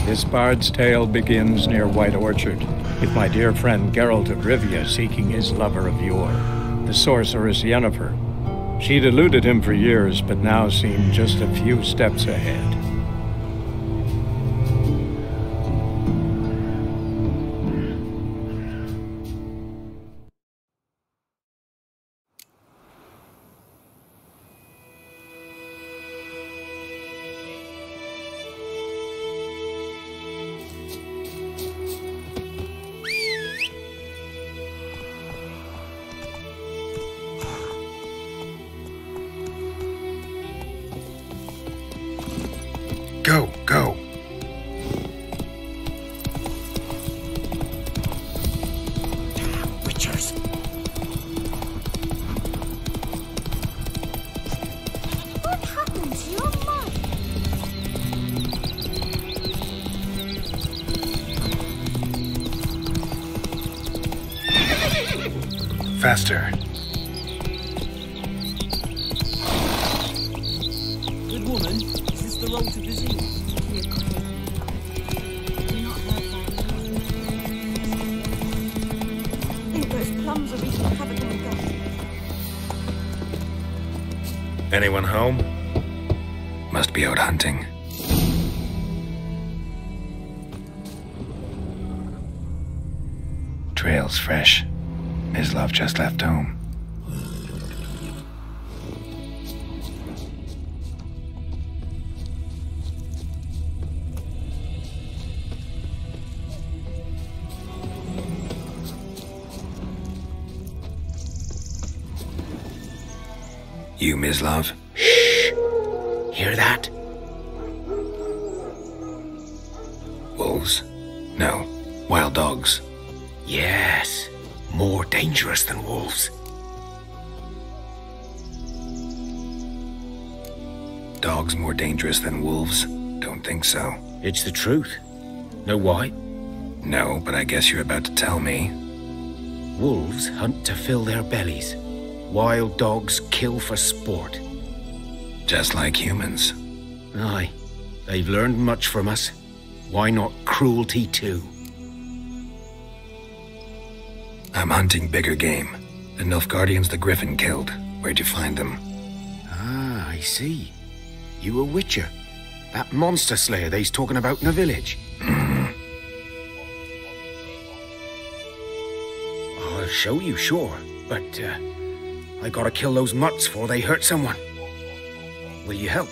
This bard's tale begins near White Orchard, with my dear friend Geralt of Rivia seeking his lover of yore, the sorceress Yennefer. She'd eluded him for years, but now seemed just a few steps ahead. Go. Damn witchers. What happened to your mind? Faster. Good woman, is this the road to Vizir? Anyone home? Must be out hunting. Trail's fresh. His love just left home. You, Mislav? Shh! Hear that? Wolves? No. Wild dogs. Yes. More dangerous than wolves. Dogs more dangerous than wolves? Don't think so. It's the truth. Know why? No, but I guess you're about to tell me. Wolves hunt to fill their bellies. Wild dogs kill for sport. Just like humans. Aye. They've learned much from us. Why not cruelty too? I'm hunting bigger game. The Nilfgaardians the Griffin killed. Where'd you find them? Ah, I see. You a witcher. That monster slayer they's talking about in the village. I'll show you, sure. But, I gotta kill those mutts before they hurt someone. Will you help?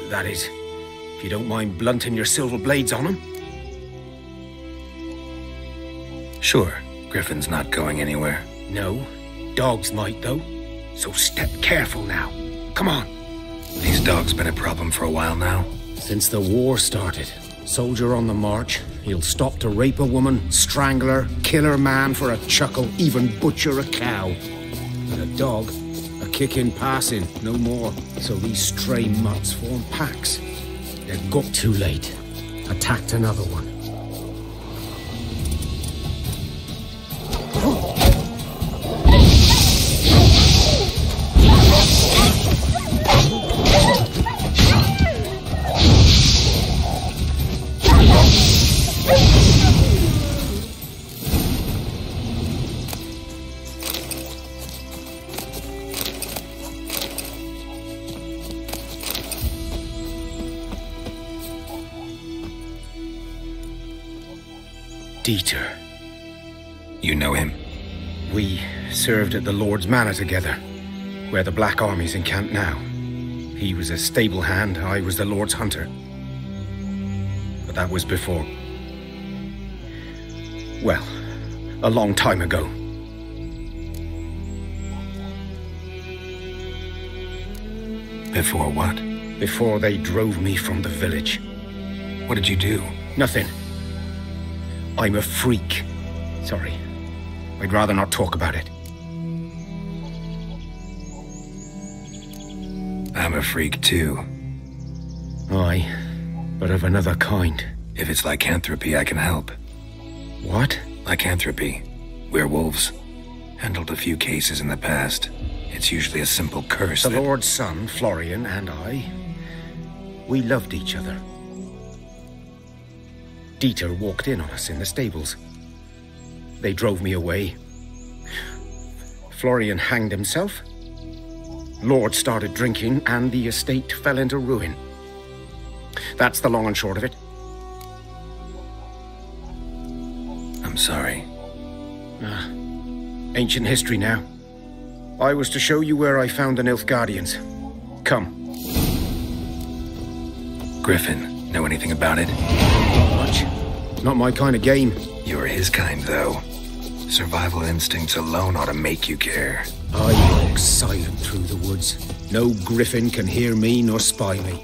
That is, if you don't mind blunting your silver blades on them. Sure. Griffin's not going anywhere. No. Dogs might, though. So step careful now. Come on. These dogs been a problem for a while now? Since the war started. Soldier on the march. He'll stop to rape a woman, strangle her, kill her man for a chuckle, even butcher a cow. But a dog, a kick in passing, no more. So these stray mutts form packs. They've got too late. Attacked another one. Dieter. You know him? We served at the Lord's Manor together, where the Black Army's encamped now. He was a stable hand, I was the Lord's hunter. But that was before... well, a long time ago. Before what? Before they drove me from the village. What did you do? Nothing. I'm a freak. Sorry. I'd rather not talk about it. I'm a freak too. Aye, but of another kind. If it's lycanthropy, I can help. What? Lycanthropy. Werewolves. Handled a few cases in the past. It's usually a simple curse The that... Lord's son, Florian, and I, we loved each other. Dieter walked in on us in the stables. They drove me away. Florian hanged himself. Lord started drinking, and the estate fell into ruin. That's the long and short of it. I'm sorry. Ancient history now. I was to show you where I found the Nilfgaardians. Come. Griffin, know anything about it? Not much. Not my kind of game. You're his kind, though. Survival instincts alone ought to make you care. I walk silent through the woods. No griffin can hear me nor spy me.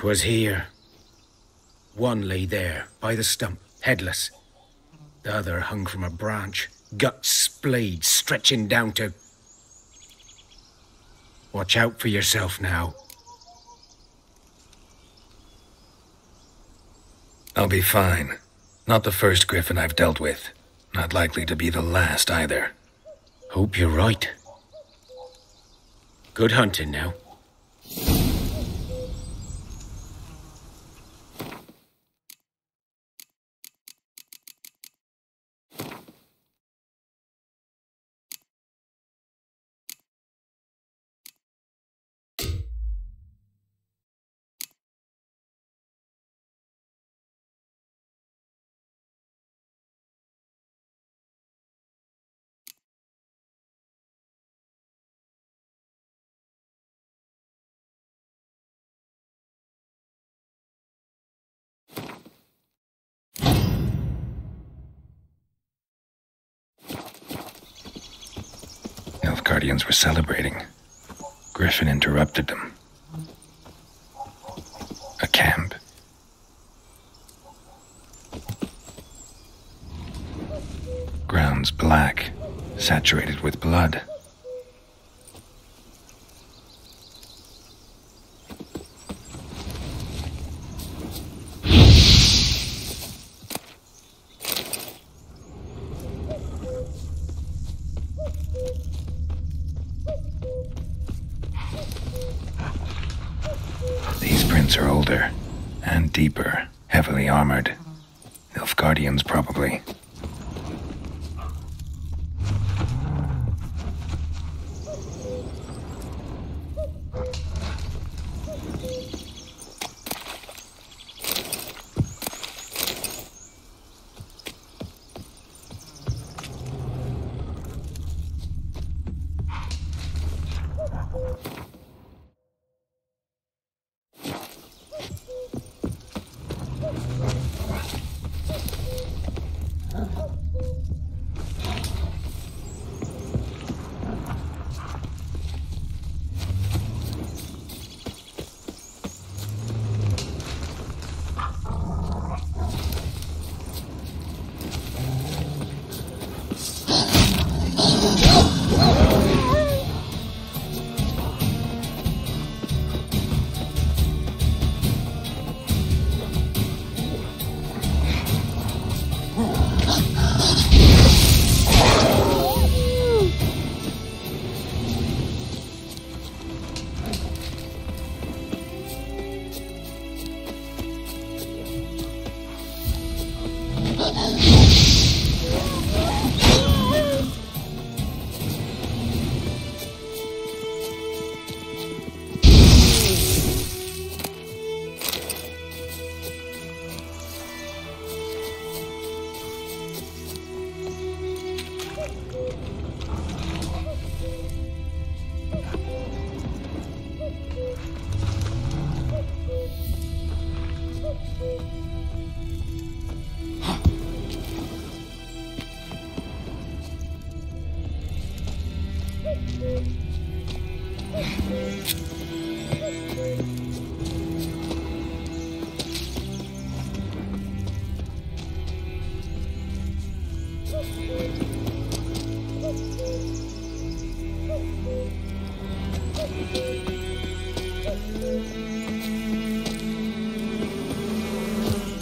"'Twas here. One lay there, by the stump, headless. The other hung from a branch, guts splayed, stretching down to... Watch out for yourself now." I'll be fine. Not the first griffin I've dealt with. Not likely to be the last, either. Hope you're right. Good hunting now. Guardians were celebrating. Griffin interrupted them. A camp. Grounds black. saturated with blood. These prints are older and deeper, heavily armored. Nilfgaardians, probably.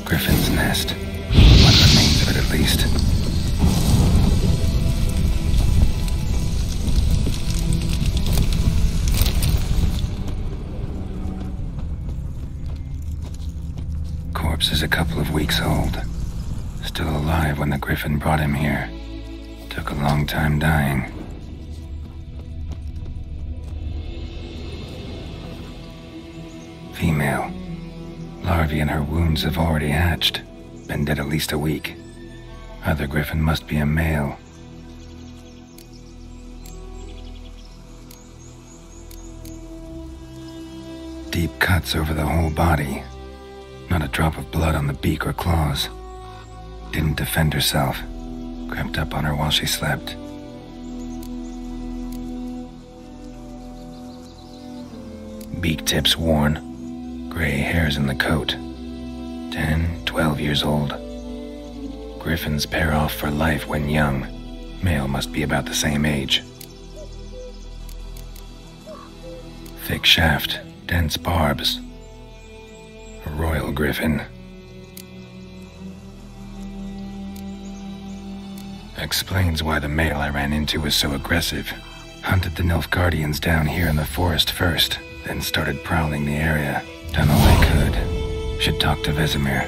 Griffin's nest. What remains of it, at least. Corpse is a couple of weeks old. Still alive when the Griffin brought him here. Took a long time dying. Female. Larvae in her wounds have already hatched. Been dead at least a week. Other Griffin must be a male. Deep cuts over the whole body. Not a drop of blood on the beak or claws. Didn't defend herself. Crept up on her while she slept. Beak tips worn. Gray hairs in the coat. 10, 12 years old. Griffins pair off for life when young. Male must be about the same age. Thick shaft, dense barbs. A royal griffin. Explains why the male I ran into was so aggressive. Hunted the Nilfgaardians down here in the forest first, then started prowling the area. Done all I could. Should talk to Vesemir.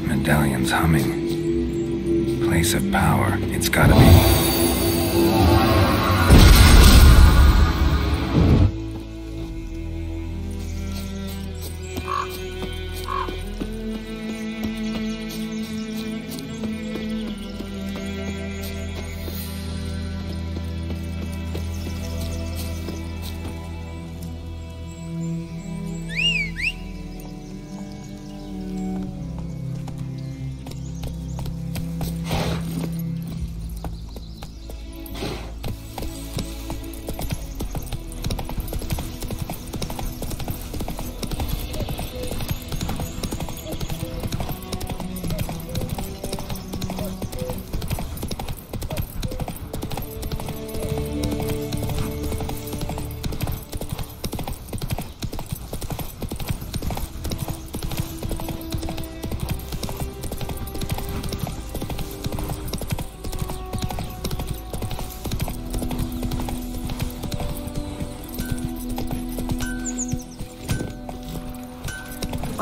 Medallion's humming. Place of power, it's gotta be.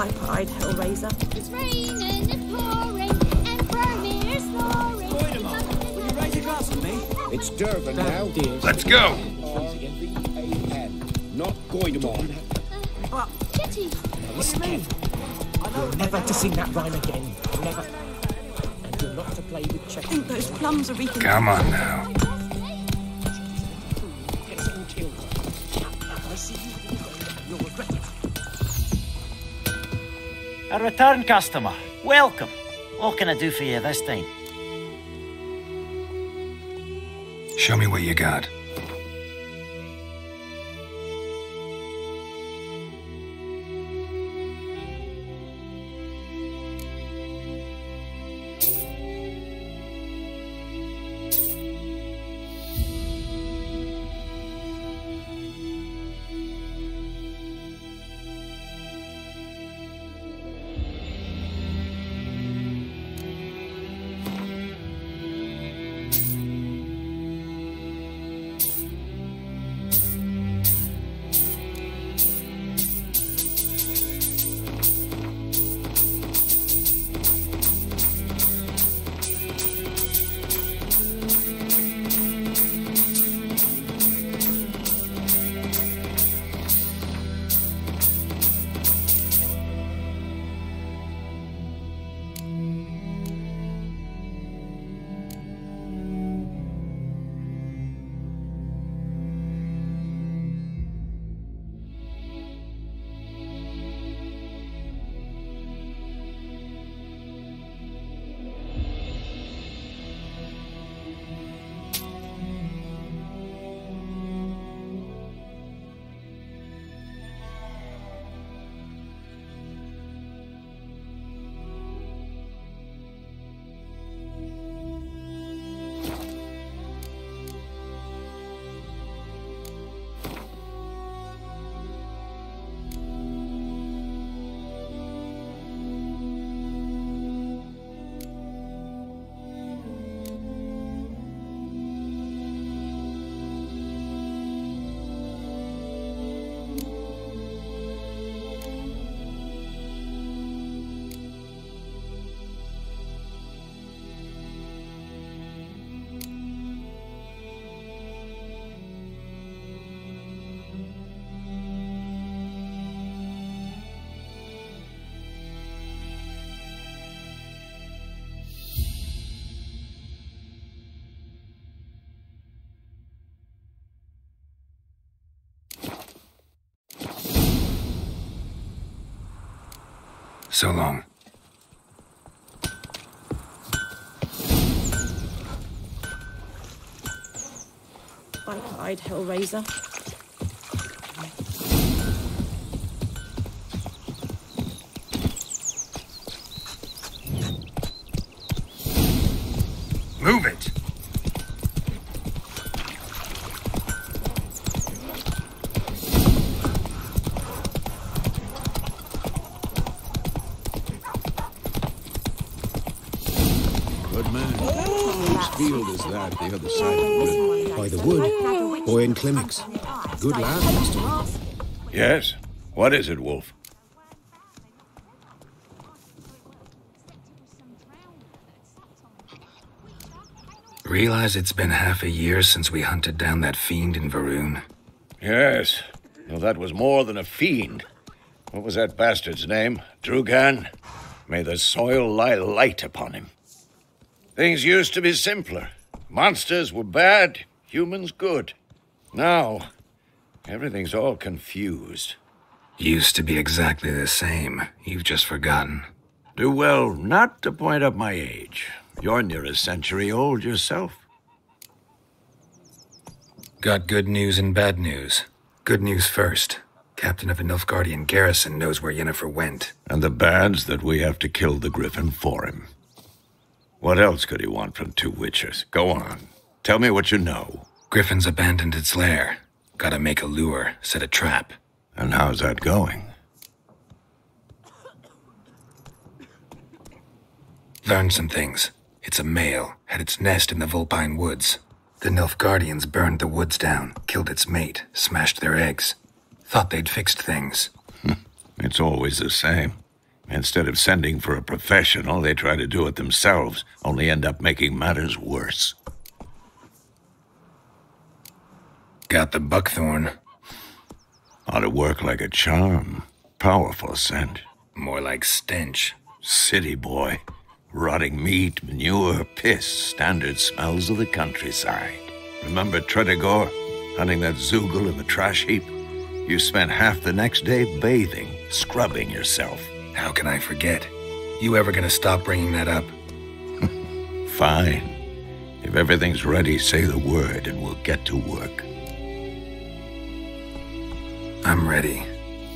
Pipe-eyed hellraiser. It's raining, it's pouring, and Vermeer's snoring. Goidemar, will you raise a glass with me? It's Durban now. Let's go! V-A-N, not Goidemar. But Kitty. What do you mean? You're never to sing that rhyme again. Never. And you're not to play with I checkers. think those plums are reeking. Come on now. I see you. You'll regret it. A return customer. Welcome. What can I do for you this time? Show me what you got. So long. Pipe-eyed hellraiser. Move it! Good man. Whose field is that the other side of the wood? By the wood. Boy in clinics. Good lad, Master. Yes? What is it, Wolf? Realize it's been half a year since we hunted down that fiend in Varun? Yes. Well, that was more than a fiend. What was that bastard's name? Drugan? May the soil lie light upon him. Things used to be simpler. Monsters were bad, humans good. Now, everything's all confused. Used to be exactly the same. You've just forgotten. Do well not to point up my age. You're near a century old yourself. Got good news and bad news. Good news first. Captain of a Nilfgaardian garrison knows where Yennefer went. And the bad's that we have to kill the Griffin for him. What else could he want from two witches? Go on. Tell me what you know. Griffin's abandoned its lair. Gotta make a lure, set a trap. And how's that going? Learned some things. It's a male, had its nest in the Vulpine Woods. The Nilfgaardians burned the woods down, killed its mate, smashed their eggs. Thought they'd fixed things. It's always the same. Instead of sending for a professional, they try to do it themselves, only end up making matters worse. Got the buckthorn. Ought to work like a charm. Powerful scent. More like stench. City boy. Rotting meat, manure, piss. Standard smells of the countryside. Remember Tredegar? Hunting that zoogle in the trash heap? You spent half the next day bathing, scrubbing yourself. How can I forget? You ever gonna stop bringing that up? Fine. If everything's ready, say the word and we'll get to work. I'm ready.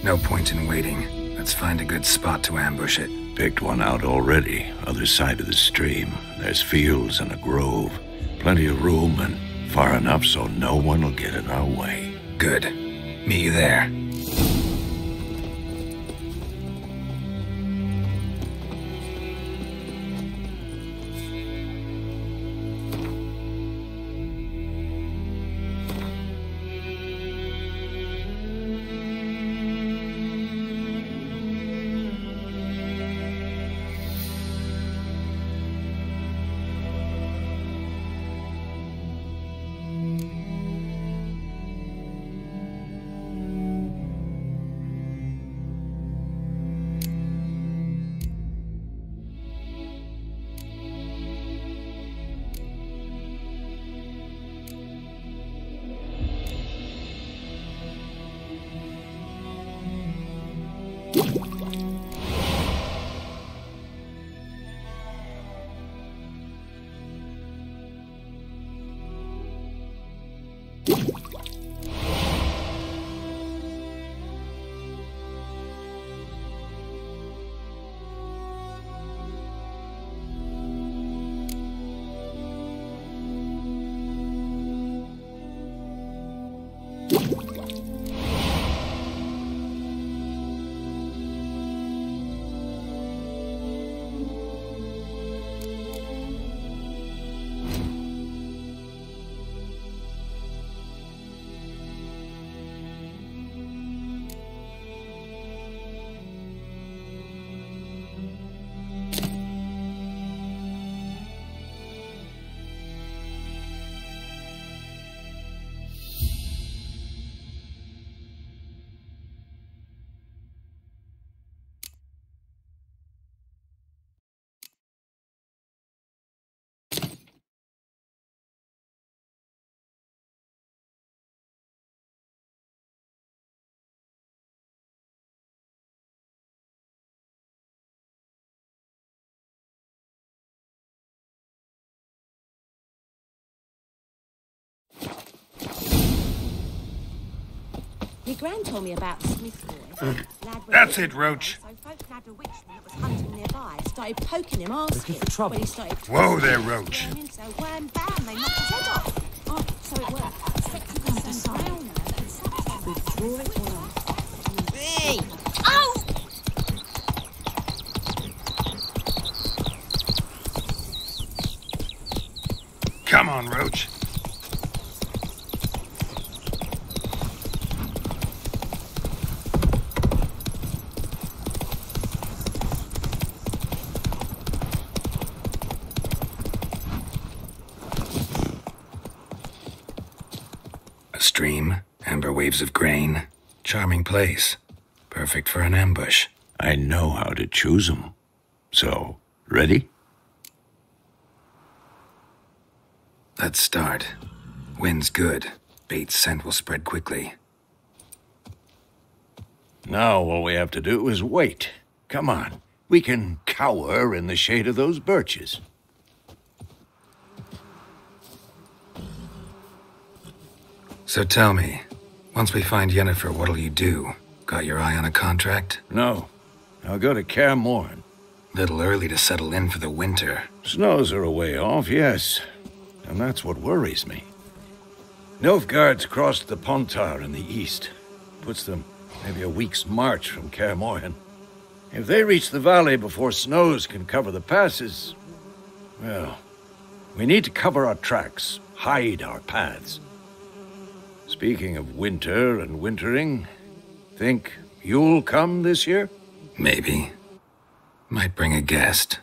No point in waiting. Let's find a good spot to ambush it. Picked one out already, other side of the stream. There's fields and a grove. Plenty of room and far enough so no one will get in our way. Good. Meet you there. My gran told me about the Smith boy. That's it, Roach. So folk had a witchman that was hunting nearby. Started poking him, asking. Looking for trouble? When he started Whoa there, Roach. so wham bam, they knocked his head off. Oh, so it worked. Sexy person Withdraw it all out. Hey! Oh! Come on, Roach. A stream, amber waves of grain. Charming place. Perfect for an ambush. I know how to choose 'em. So, ready? Let's start. Wind's good. Bait's scent will spread quickly. Now all we have to do is wait. Come on. We can cower in the shade of those birches. So tell me, once we find Yennefer, what'll you do? Got your eye on a contract? No. I'll go to Kaer Morhen. Little early to settle in for the winter. Snows are a way off, yes. And that's what worries me. Nilfgaard's crossed the Pontar in the east. Puts them maybe a week's march from Kaer Morhen. If they reach the valley before snows can cover the passes, well, we need to cover our tracks, hide our paths. Speaking of winter and wintering, think you'll come this year? Maybe. Might bring a guest.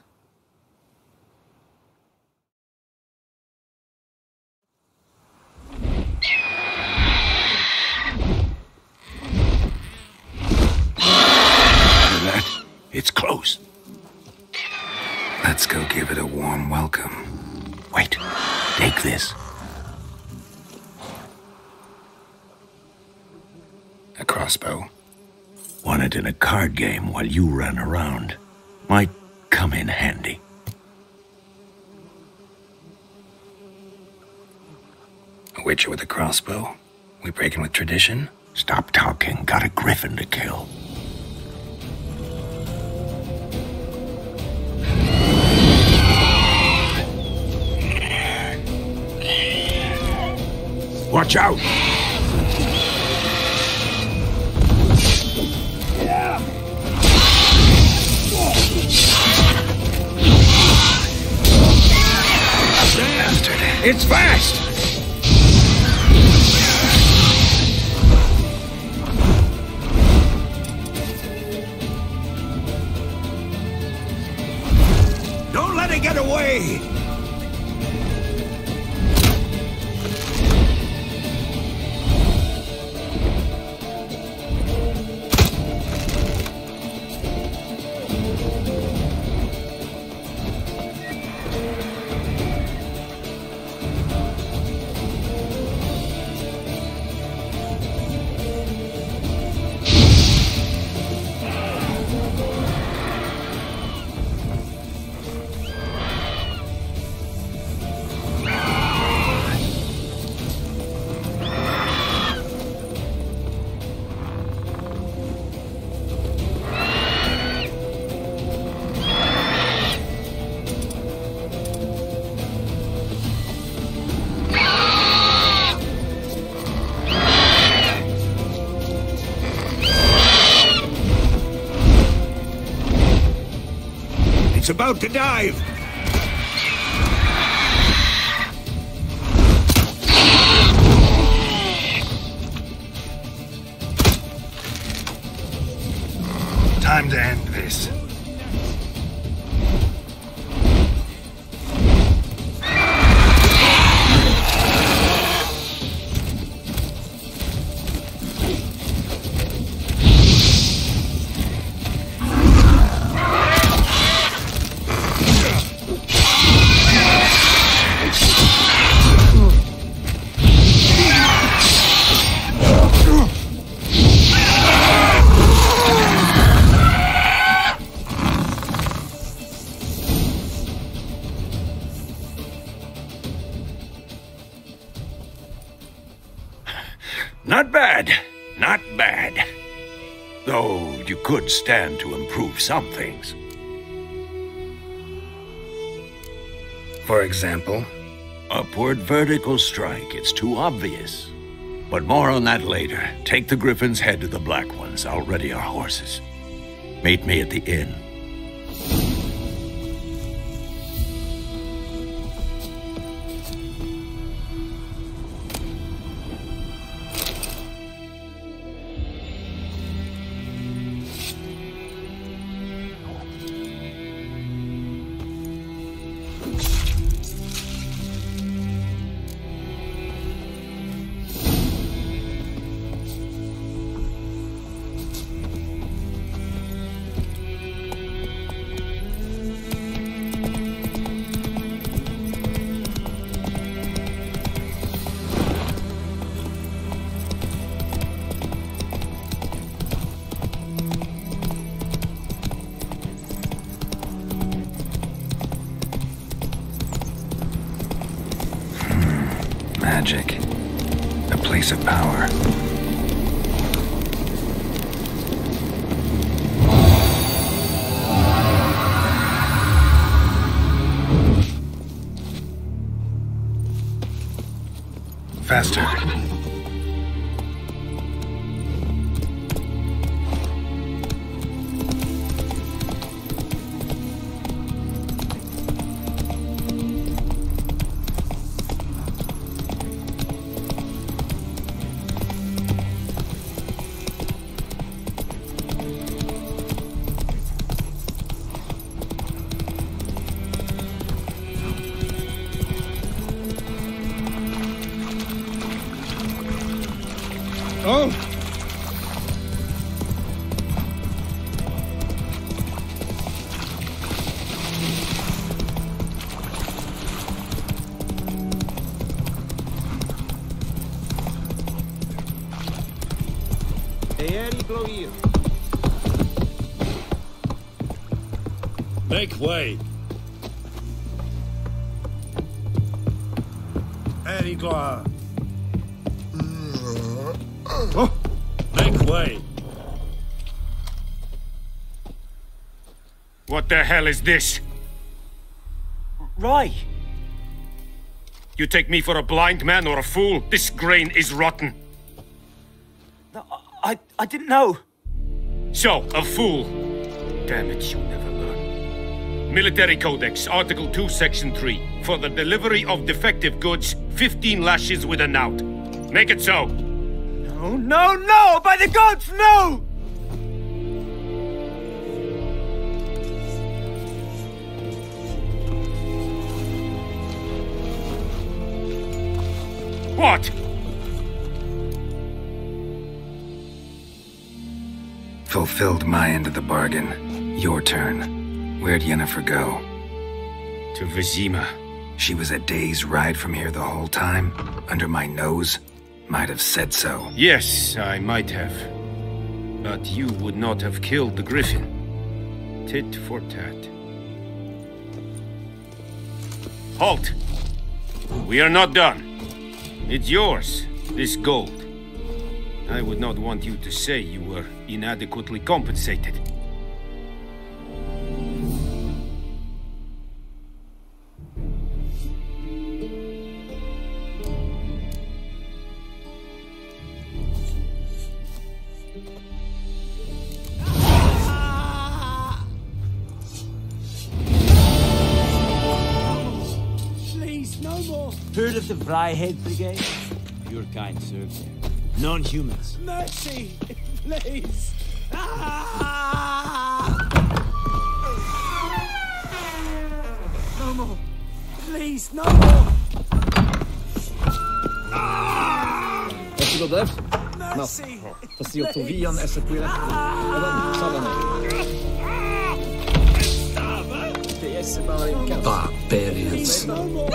That, it's close. Let's go give it a warm welcome. Wait, take this. A crossbow. Won it in a card game while you ran around. Might come in handy. A witcher with a crossbow? We breaking with tradition? Stop talking. Got a griffin to kill. Watch out! Bastard. It's fast! Don't let it get away! It's about to dive! Time to end this. Not bad. Not bad. Though you could stand to improve some things. For example? Upward vertical strike. It's too obvious. But more on that later. Take the griffin's head to the black ones. I'll ready our horses. Meet me at the inn. Magic. A place of power. Faster. Oh! Make way. Allez, gloire. Oh. Make way. What the hell is this? Rye. You take me for a blind man or a fool? This grain is rotten. No, I didn't know. So, a fool. Damn it, you never learn. Military Codex, Article 2, Section 3. For the delivery of defective goods, 15 lashes with a knout. Make it so. No, no, no! By the gods, no! What? Fulfilled my end of the bargain. Your turn. Where'd Yennefer go? To Vizima. She was a day's ride from here the whole time? Under my nose? Might have said so. Yes, I might have. But you would not have killed the griffin. Tit for tat. Halt! We are not done. It's yours, this gold. I would not want you to say you were inadequately compensated. Please, no more. Heard of the Vryhead Brigade? Your kind serves there. Non-humans. Mercy, please. No more. Please, no more. Vet du vad det? Mercy. Fast jag tog vi an SPL. Barbarians. No more.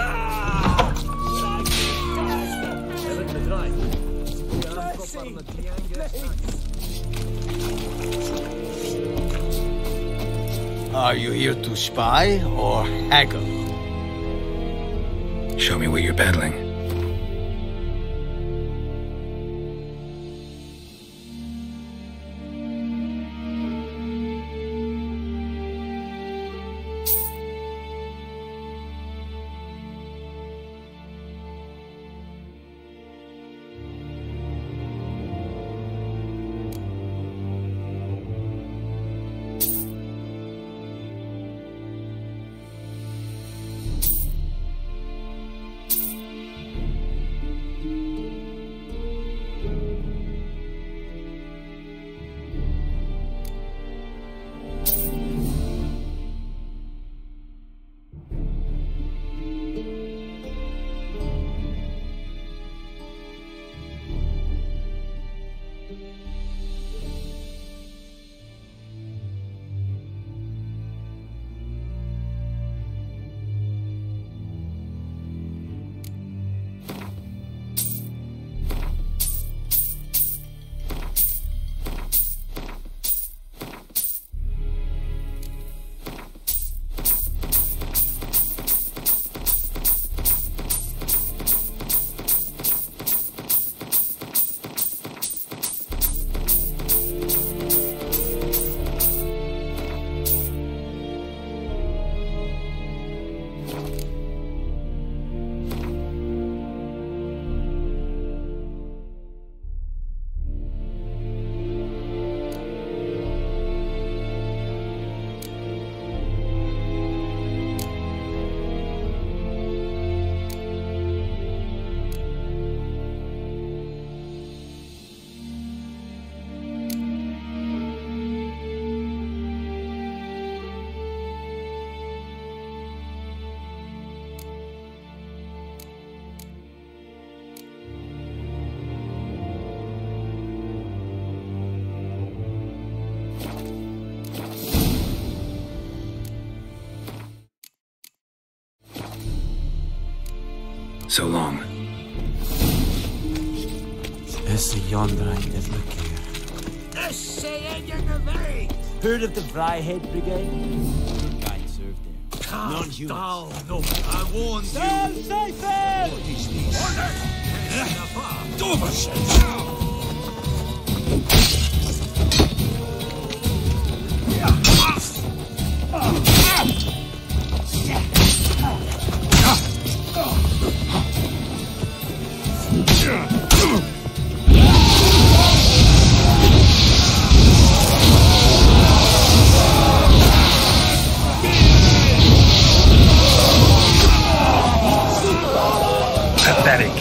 Are you here to spy or haggle? Show me what you're peddling. So long. Heard of the Vryhead Brigade? Guy served there. Calm down. No, I warned you. Stand safe! What is this? Pathetic.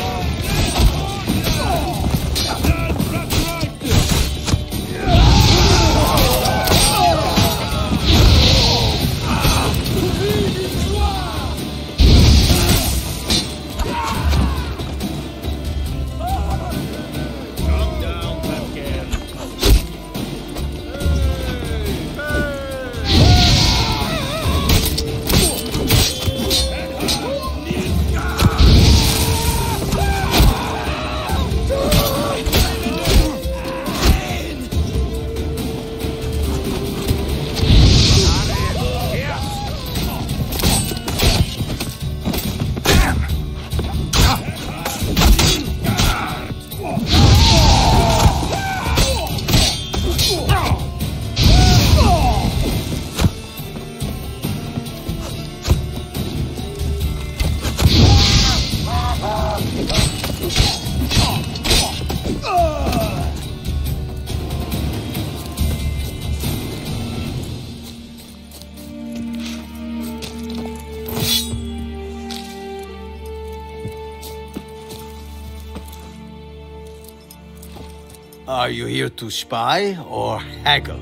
Are you here to spy or haggle?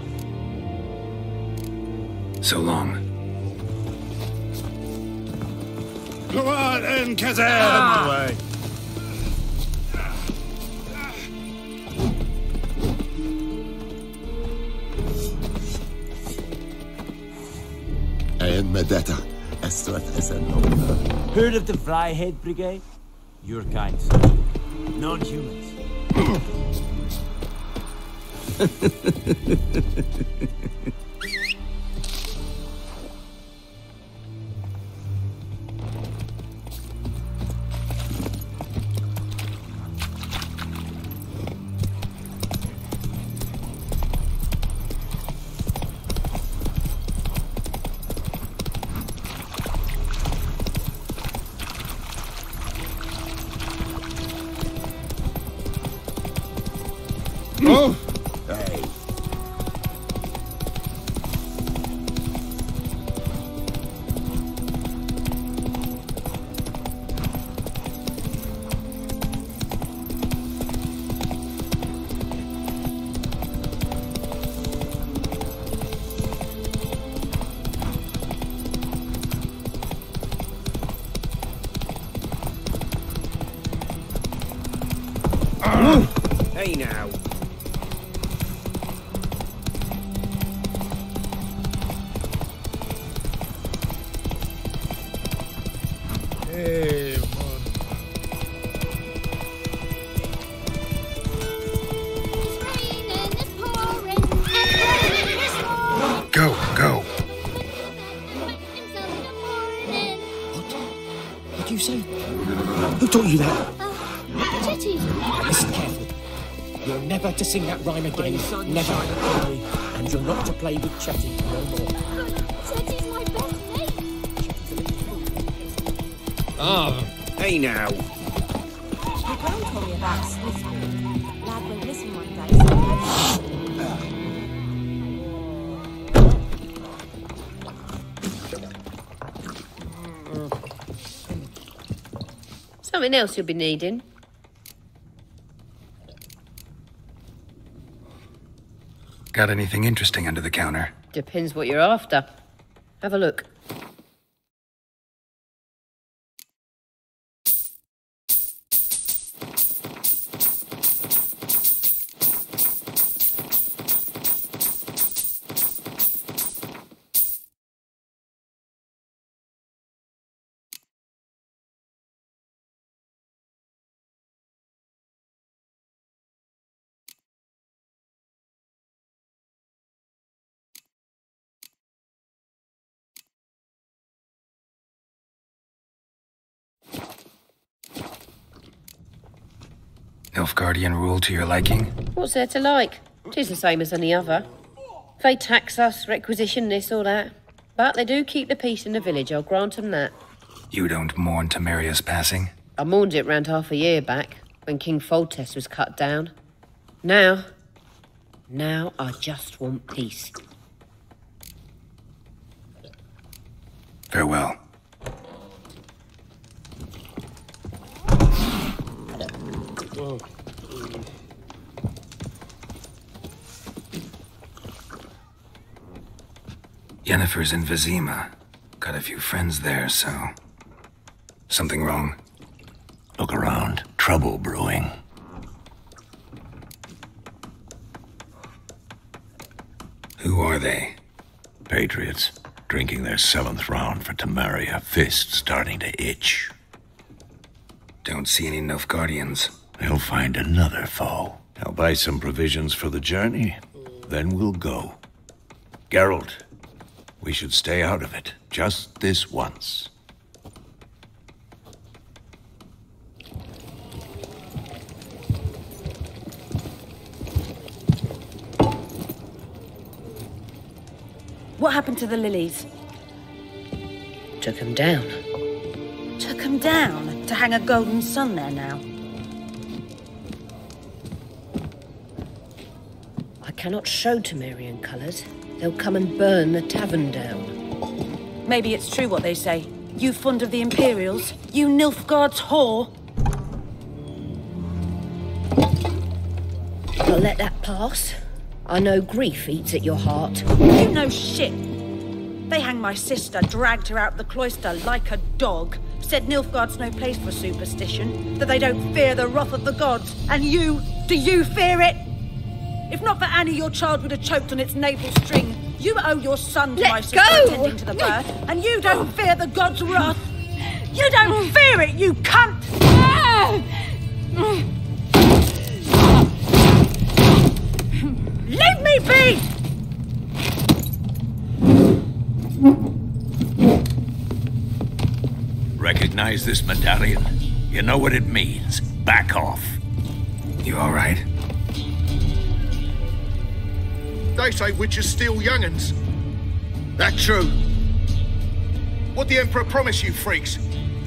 So long. Come on in, Kazan! Away. And Medetta, Estrat Heard of the Vryhead Brigade? Your kind, sir. Non-humans. Oh! Hey. Hey now. Hey, man. Go, go. What do you say? Who taught you that? Chetty. Listen carefully. You're never to sing that rhyme again. Never. And you're not to play with Chetty no more. Chetty's my best mate. Oh, hey now. Your girl told me about Sluzuman. Lad went missing one day, so Something else you'll be needing. Got anything interesting under the counter? Depends what you're after. Have a look. Nilfgaardian rule to your liking? What's there to like? 'Tis the same as any other. They tax us, requisition this or that. But they do keep the peace in the village, I'll grant them that. You don't mourn Temeria's passing? I mourned it round half a year back, when King Foltest was cut down. Now I just want peace. Farewell. Yennefer's in Vizima. Got a few friends there, so... Something wrong? Look around. Trouble brewing. Who are they? Patriots. Drinking their 7th round for Temeria. Fists starting to itch. Don't see any Nilfgaardians. They'll find another foe. I'll buy some provisions for the journey. Then we'll go. Geralt, we should stay out of it. Just this once. What happened to the lilies? Took them down. Took them down to hang a golden sun there now. I cannot show Temerian colours. They'll come and burn the tavern down. Maybe it's true what they say. You fond of the Imperials? You Nilfgaard's whore? I'll let that pass. I know grief eats at your heart. You know shit. They hanged my sister, dragged her out the cloister like a dog, said Nilfgaard's no place for superstition, that they don't fear the wrath of the gods. And you, do you fear it? If not for Annie, your child would have choked on its navel string. You owe your son to my sister attending to the birth, and you don't fear the gods' wrath. You don't fear it, you cunt! Leave me be! Recognize this medallion? You know what it means. Back off. You all right? They say witches steal young'uns. That true? What the Emperor promised you, freaks?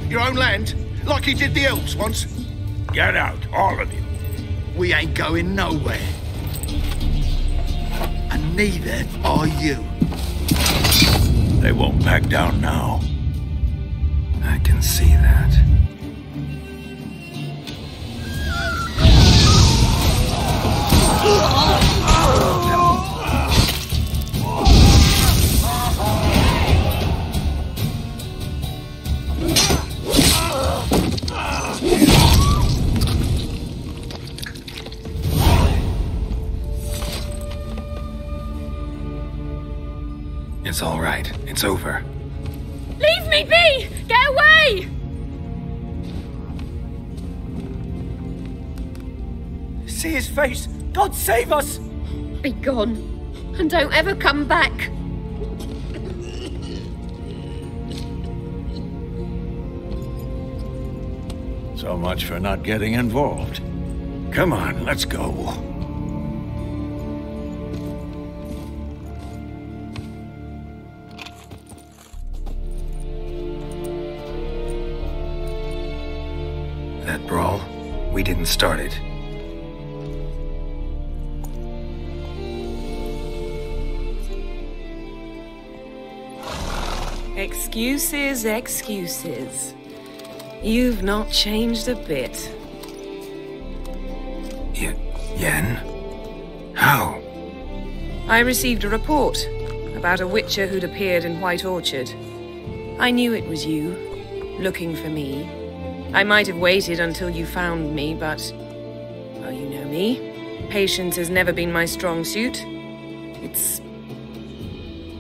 Your own land? Like he did the elves once? Get out, all of you. We ain't going nowhere. And neither are you. They won't back down now. I can see that. It's all right. It's over. Leave me be! Get away! See his face! God save us! Be gone, and don't ever come back. So much for not getting involved. Come on, let's go. That brawl, we didn't start it. Excuses, excuses. You've not changed a bit. Yen? How? I received a report about a witcher who'd appeared in White Orchard. I knew it was you, looking for me. I might have waited until you found me, but... well, you know me. Patience has never been my strong suit. It's...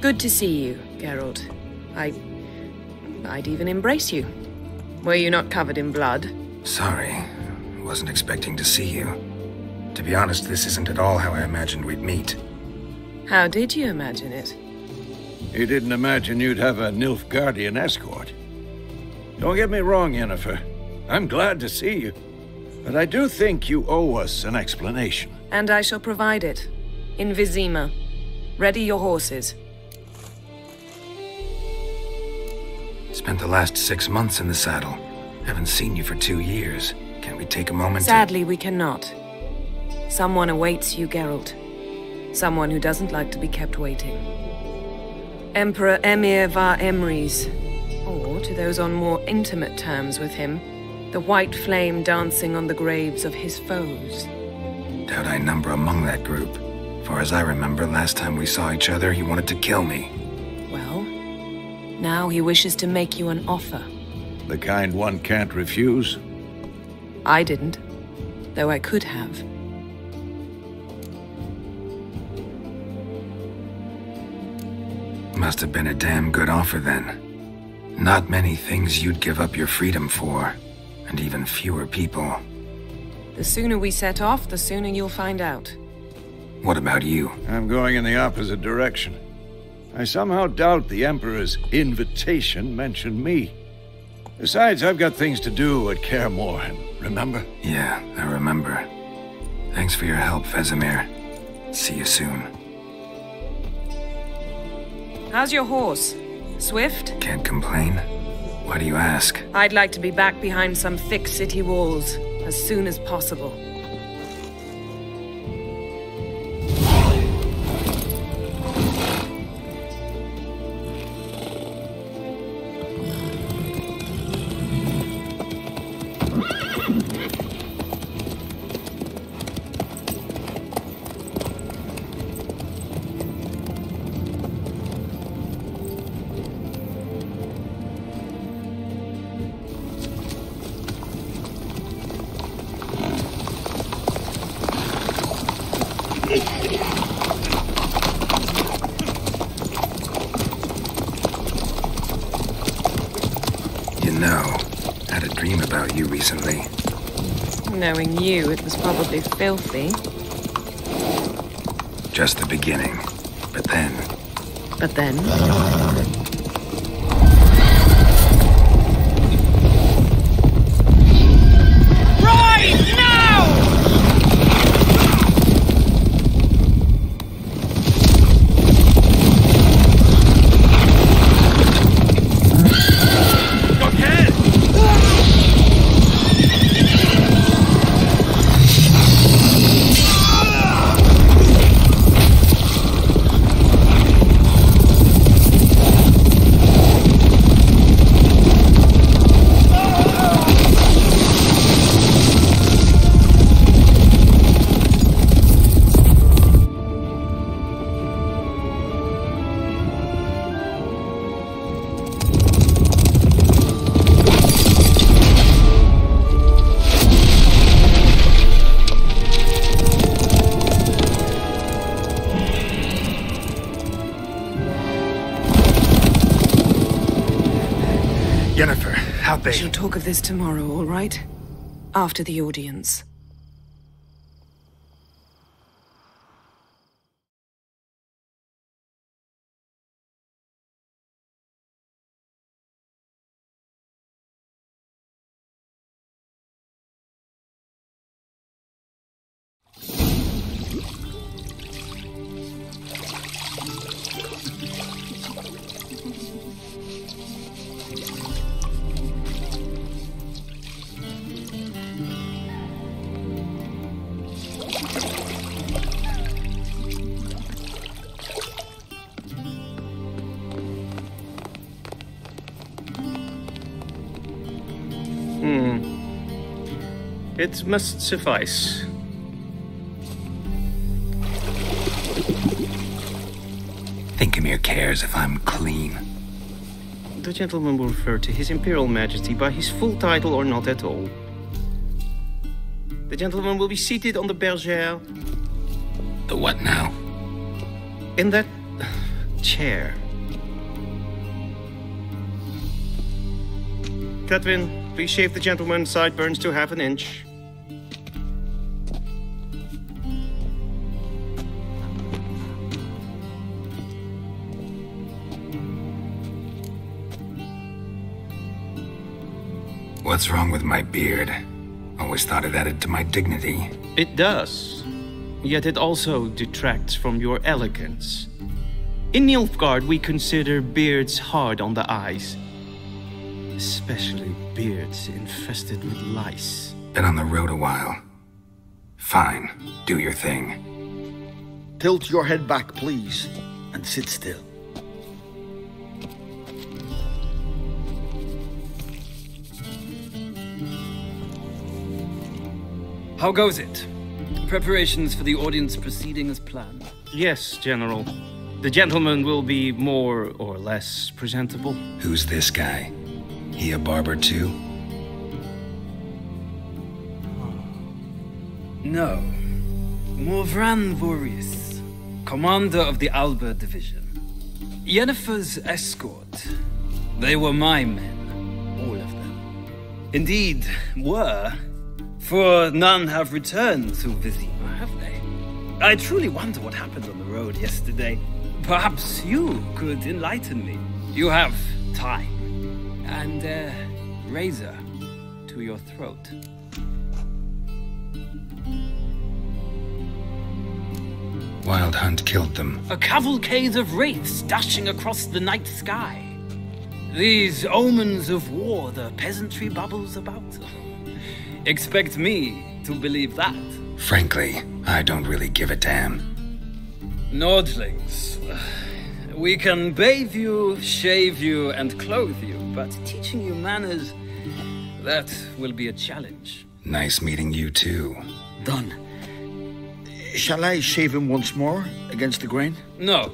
good to see you, Geralt. I'd even embrace you. Were you not covered in blood? Sorry. Wasn't expecting to see you. To be honest, this isn't at all how I imagined we'd meet. How did you imagine it? You didn't imagine you'd have a Nilfgaardian escort. Don't get me wrong, Yennefer. I'm glad to see you. But I do think you owe us an explanation. And I shall provide it. In Vizima. Ready your horses. Spent the last 6 months in the saddle. Haven't seen you for 2 years. Can't we take a moment Sadly, we cannot. Someone awaits you, Geralt. Someone who doesn't like to be kept waiting. Emperor Emir var Emrys. Or, to those on more intimate terms with him, the white flame dancing on the graves of his foes. Doubt I number among that group. Far as I remember, last time we saw each other, he wanted to kill me. Well, now he wishes to make you an offer. The kind one can't refuse? I didn't, though I could have. Must have been a damn good offer then. Not many things you'd give up your freedom for, and even fewer people. The sooner we set off, the sooner you'll find out. What about you? I'm going in the opposite direction. I somehow doubt the Emperor's invitation mentioned me. Besides, I've got things to do at Kaer Morhen, remember? Yeah, I remember. Thanks for your help, Vesemir. See you soon. How's your horse? Swift? Can't complain. Why do you ask? I'd like to be back behind some thick city walls as soon as possible. Recently. Knowing you, it was probably filthy. Just the beginning. But then... But then? Right now! Yennefer, how'd they... We shall talk of this tomorrow, all right? After the audience. It must suffice. Think Emir cares if I'm clean. The gentleman will refer to His Imperial Majesty by his full title or not at all. The gentleman will be seated on the bergère. The what now? In that chair. Catwin, please shave the gentleman's sideburns to half an inch. What's wrong with my beard? Always thought it added to my dignity. It does. Yet it also detracts from your elegance. In Nilfgaard, we consider beards hard on the eyes. Especially beards infested with lice. Been on the road a while. Fine, do your thing. Tilt your head back, please, and sit still. How goes it? Preparations for the audience proceeding as planned? Yes, General. The gentleman will be more or less presentable. Who's this guy? He a barber too? No. Morvran Vorius, commander of the Alba Division. Yennefer's escort. They were my men, all of them. Indeed, were. For none have returned to Vizima, have they? I truly wonder what happened on the road yesterday. Perhaps you could enlighten me. You have time. And a razor to your throat. Wild Hunt killed them. A cavalcade of wraiths dashing across the night sky. These omens of war the peasantry bubbles about. Expect me to believe that. Frankly, I don't really give a damn. Nordlings. We can bathe you, shave you, and clothe you, but teaching you manners, that will be a challenge. Nice meeting you too. Done. Shall I shave him once more, against the grain? No.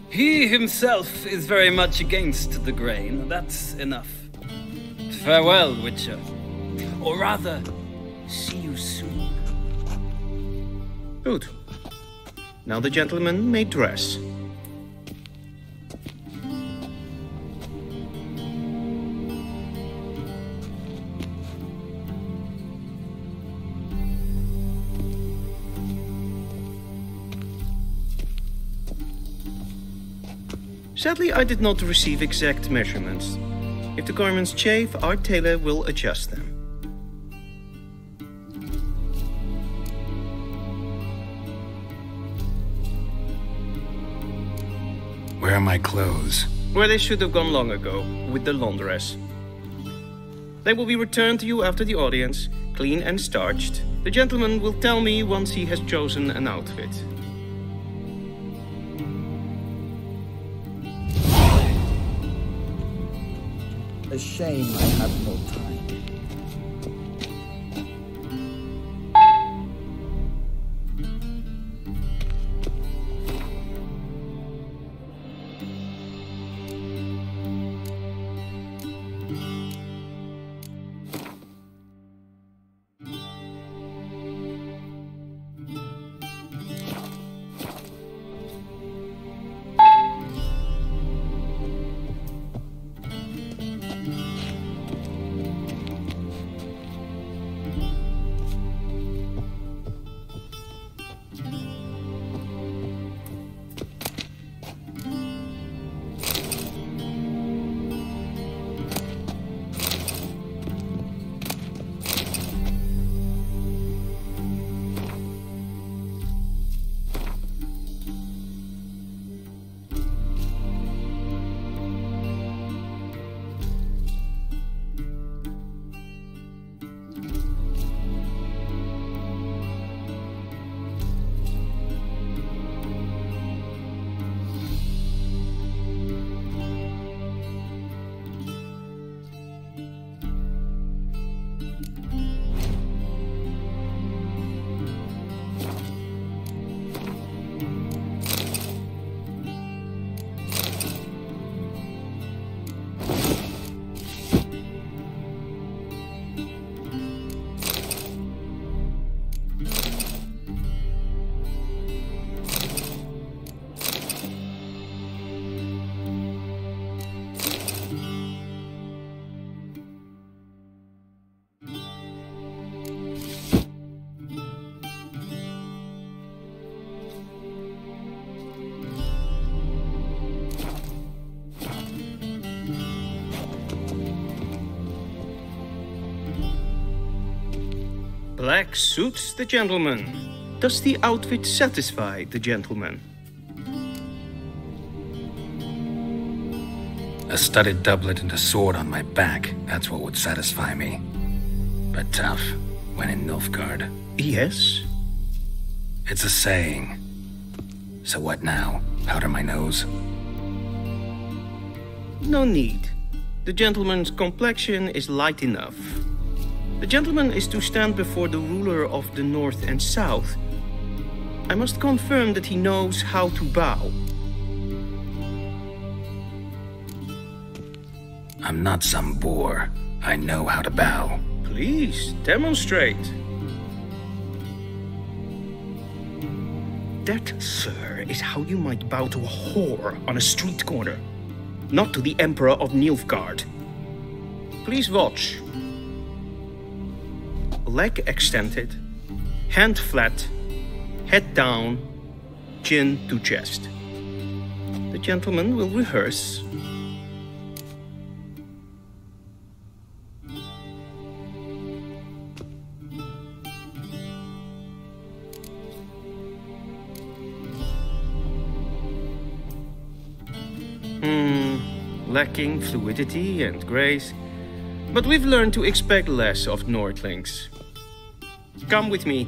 He himself is very much against the grain. That's enough. Farewell, Witcher. Or rather, see you soon. Good. Now the gentleman may dress. Sadly, I did not receive exact measurements. If the garments chafe, our tailor will adjust them. Where are my clothes? Where they should have gone long ago, with the laundress. They will be returned to you after the audience, clean and starched. The gentleman will tell me once he has chosen an outfit. A shame I have no time. Black suits the gentleman. Does the outfit satisfy the gentleman? A studded doublet and a sword on my back, that's what would satisfy me. But tough, when in Nilfgaard. Yes? It's a saying. So what now? Powder my nose? No need. The gentleman's complexion is light enough. The gentleman is to stand before the ruler of the North and South. I must confirm that he knows how to bow. I'm not some boor. I know how to bow. Please, demonstrate. That, sir, is how you might bow to a whore on a street corner, not to the Emperor of Nilfgaard. Please watch. Leg extended, hand flat, head down, chin to chest. The gentleman will rehearse. Lacking fluidity and grace, but we've learned to expect less of Nordlings. Come with me.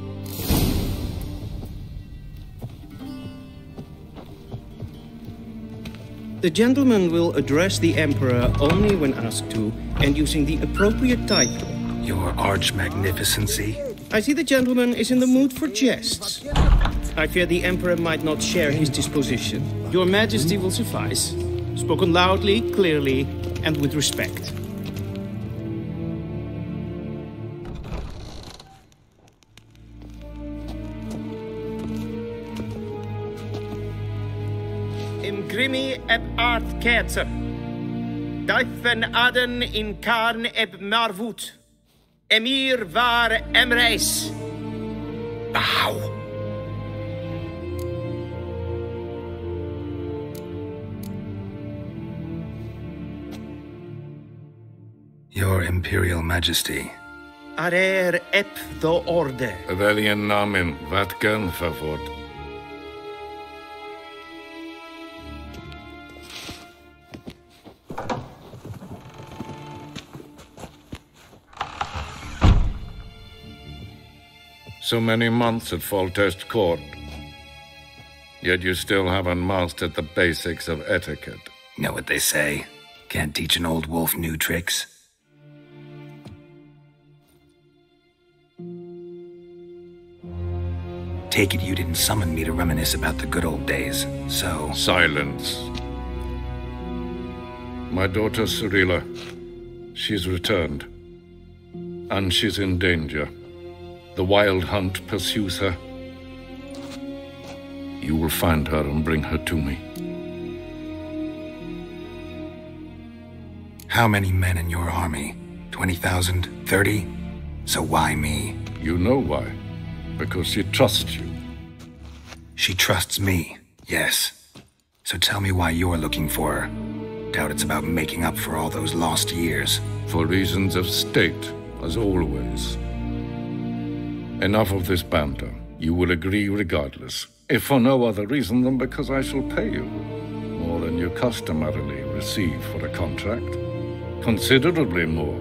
The gentleman will address the Emperor only when asked to, and using the appropriate title. Your Arch-Magnificency? I see the gentleman is in the mood for jests. I fear the Emperor might not share his disposition. Your Majesty will suffice. Spoken loudly, clearly, and with respect. Im grimi eb art ketzer. Daifen aden in karn eb marvut. Emir var emreis. Bow. Your Imperial Majesty. Arer ep do orde. Veljen namen, vatkan favort. So many months at Foltest Court. Yet you still haven't mastered the basics of etiquette. Know what they say? Can't teach an old wolf new tricks. Take it you didn't summon me to reminisce about the good old days, so... Silence. My daughter Cyrilla, she's returned. And she's in danger. The Wild Hunt pursues her. You will find her and bring her to me. How many men in your army? 20,000? 30? So why me? You know why. Because she trusts you. She trusts me, yes. So tell me why you're looking for her. Doubt it's about making up for all those lost years. For reasons of state, as always. Enough of this banter. You will agree regardless. If for no other reason than because I shall pay you. More than you customarily receive for a contract. Considerably more.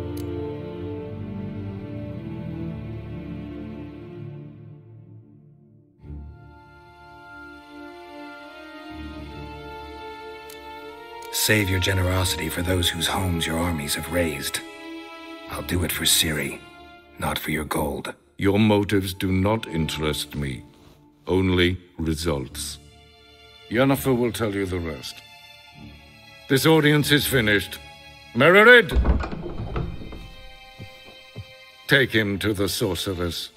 Save your generosity for those whose homes your armies have razed. I'll do it for Ciri, not for your gold. Your motives do not interest me. Only results. Yennefer will tell you the rest. This audience is finished. Mererid! Take him to the sorceress.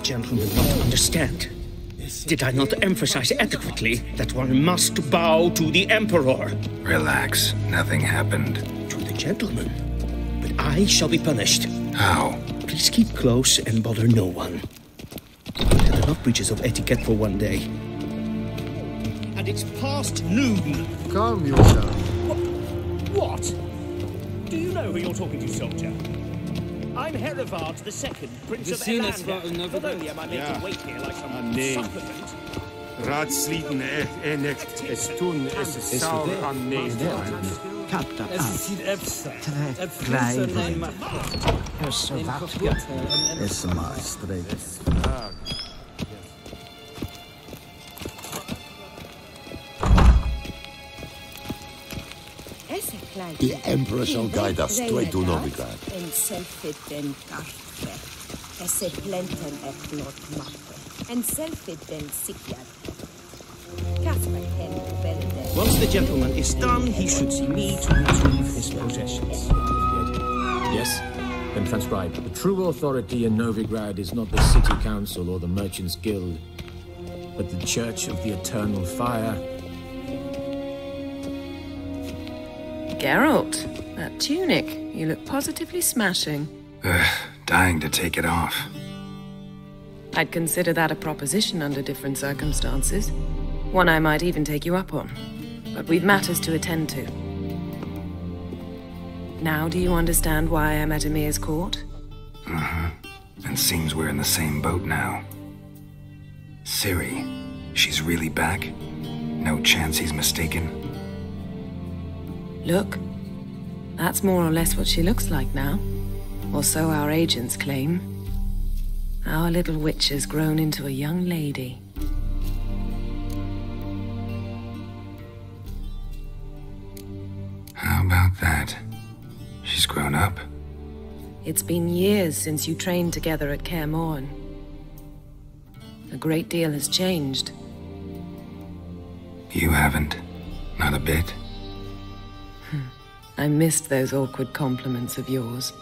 Gentlemen not understand? Did I not emphasize adequately that one must bow to the Emperor? Relax, nothing happened. To the gentleman. But I shall be punished. How? Please keep close and bother no one. breaches of etiquette for one day. And it's past noon. Calm yourself. What? Do you know who you're talking to, soldier? I'm Herivard II, Prince of Elander. Not only am I made to wait here like some supplicant. Raadsliden echt es tun es saur an Kapta Es The Emperor shall guide us straight to Novigrad. Once the gentleman is done, he should see me to retrieve his possessions. Yes? Then transcribe. The true authority in Novigrad is not the city council or the merchants' guild, but the Church of the Eternal Fire. Geralt, that tunic. You look positively smashing. Dying to take it off. I'd consider that a proposition under different circumstances. One I might even take you up on. But we've matters to attend to. Now do you understand why I'm at Emir's court? And seems we're in the same boat now. Ciri, she's really back? No chance he's mistaken? Look, that's more or less what she looks like now. Or so our agents claim. Our little witch has grown into a young lady. How about that? She's grown up? It's been years since you trained together at Kaer Morhen. A great deal has changed. You haven't? Not a bit? I missed those awkward compliments of yours.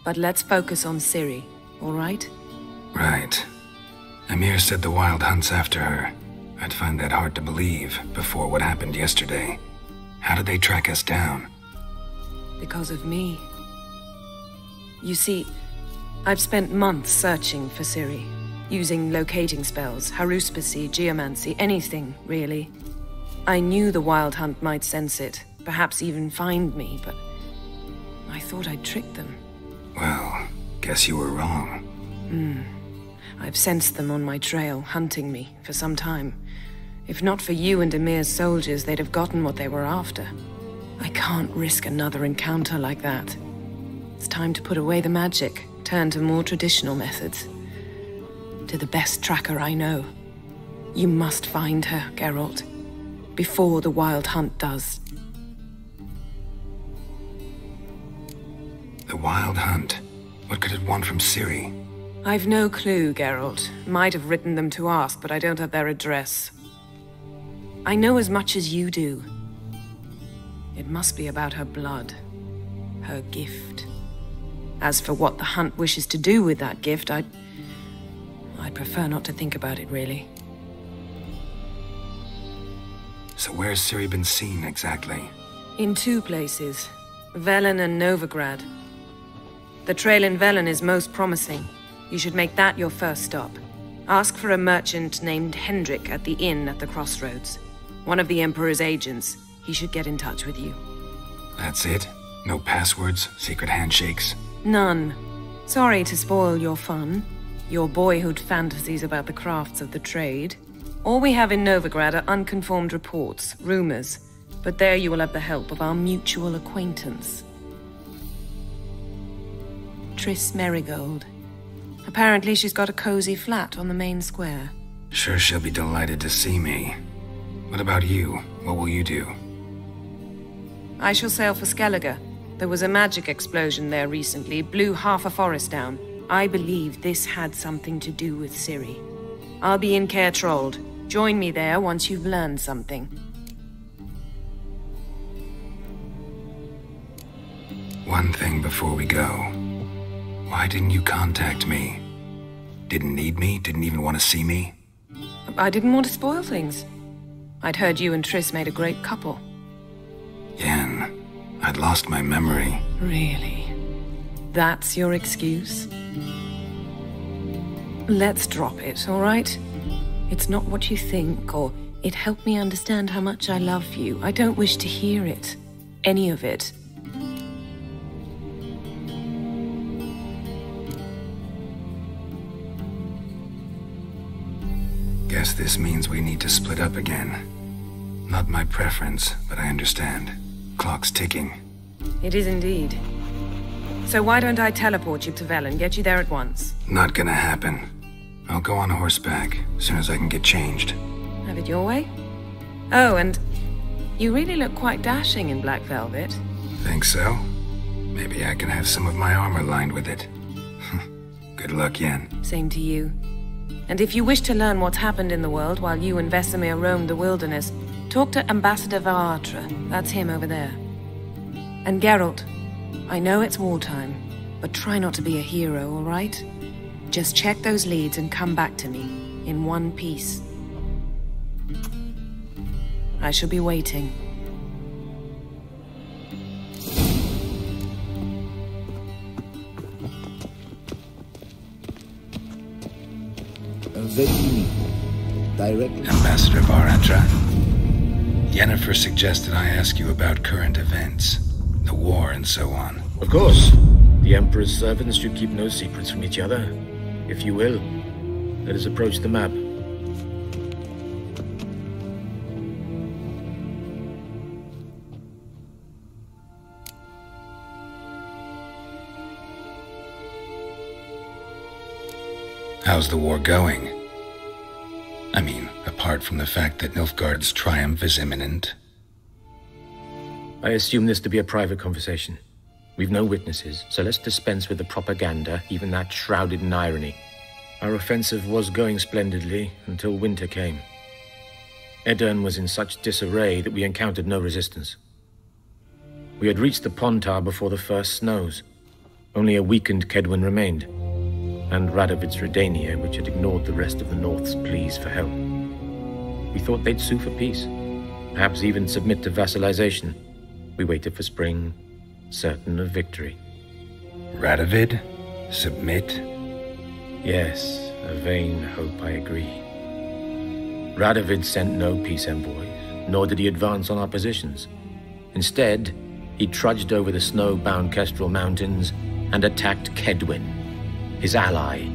But let's focus on Ciri, all right? Right. Emir said the Wild Hunt's after her. I'd find that hard to believe before what happened yesterday. How did they track us down? Because of me. You see, I've spent months searching for Ciri, using locating spells, haruspicy, geomancy, anything, really. I knew the Wild Hunt might sense it, perhaps even find me, but I thought I'd tricked them. Well, guess you were wrong. I've sensed them on my trail, hunting me, for some time. If not for you and Emir's soldiers, they'd have gotten what they were after. I can't risk another encounter like that. It's time to put away the magic, turn to more traditional methods. To the best tracker I know. You must find her, Geralt, before the Wild Hunt does. The Wild Hunt? What could it want from Ciri? I've no clue, Geralt. Might have written them to ask, but I don't have their address. I know as much as you do. It must be about her blood. Her gift. As for what the Hunt wishes to do with that gift, I'd prefer not to think about it, really. So where's Ciri been seen, exactly? In two places. Velen and Novigrad. The trail in Velen is most promising. You should make that your first stop. Ask for a merchant named Hendrik at the inn at the crossroads. One of the Emperor's agents. He should get in touch with you. That's it? No passwords? Secret handshakes? None. Sorry to spoil your fun. Your boyhood fantasies about the crafts of the trade. All we have in Novigrad are unconfirmed reports, rumors. But there you will have the help of our mutual acquaintance. Triss Merigold. Apparently she's got a cozy flat on the main square. Sure she'll be delighted to see me. What about you? What will you do? I shall sail for Skellige. There was a magic explosion there recently, blew half a forest down. I believe this had something to do with Ciri. I'll be in Caer Trold. Join me there once you've learned something. One thing before we go. Why didn't you contact me? Didn't need me? Didn't even want to see me? I didn't want to spoil things. I'd heard you and Triss made a great couple. Yen, I'd lost my memory. Really? That's your excuse? Let's drop it, all right? It's not what you think, or it helped me understand how much I love you. I don't wish to hear it. Any of it. Guess this means we need to split up again. Not my preference, but I understand. Clock's ticking. It is indeed. So why don't I teleport you to Velen, get you there at once? Not gonna happen. I'll go on horseback, as soon as I can get changed. Have it your way? Oh, and you really look quite dashing in black velvet. Think so? Maybe I can have some of my armor lined with it. Good luck, Yen. Same to you. And if you wish to learn what's happened in the world while you and Vesemir roamed the wilderness, talk to Ambassador Varatra. That's him over there. And Geralt, I know it's wartime, but try not to be a hero, all right? Just check those leads and come back to me, in one piece. I shall be waiting. Directly. Ambassador Varatra. Yennefer suggested I ask you about current events, the war and so on. Of course. The Emperor's servants should keep no secrets from each other. If you will, let us approach the map. How's the war going? I mean, apart from the fact that Nilfgaard's triumph is imminent. I assume this to be a private conversation. We've no witnesses, so let's dispense with the propaganda, even that shrouded in irony. Our offensive was going splendidly until winter came. Edirn was in such disarray that we encountered no resistance. We had reached the Pontar before the first snows. Only a weakened Kedwen remained, and Radovid's Redania, which had ignored the rest of the North's pleas for help. We thought they'd sue for peace, perhaps even submit to vassalization. We waited for spring, certain of victory. Radovid? Submit? Yes, a vain hope, I agree. Radovid sent no peace envoys, nor did he advance on our positions. Instead, he trudged over the snow-bound Kestrel Mountains and attacked Kedwen, his ally.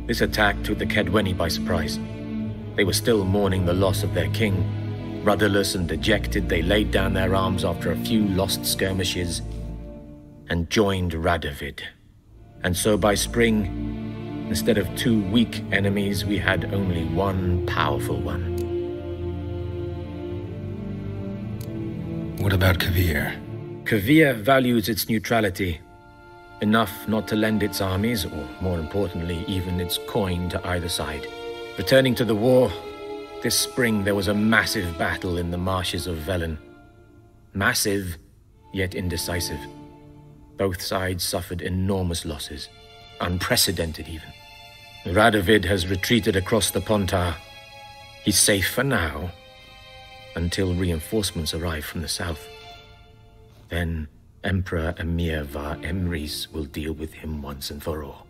This attack took the Kedweni by surprise. They were still mourning the loss of their king. Rudderless and dejected, they laid down their arms after a few lost skirmishes and joined Radovid. And so by spring, instead of two weak enemies, we had only one powerful one. What about Kavir? Kavir values its neutrality, enough not to lend its armies, or more importantly, even its coin to either side. Returning to the war, this spring there was a massive battle in the marshes of Velen. Massive, yet indecisive. Both sides suffered enormous losses, unprecedented even. Radovid has retreated across the Pontar. He's safe for now, until reinforcements arrive from the south. Then Emperor Emir Var Emrys will deal with him once and for all.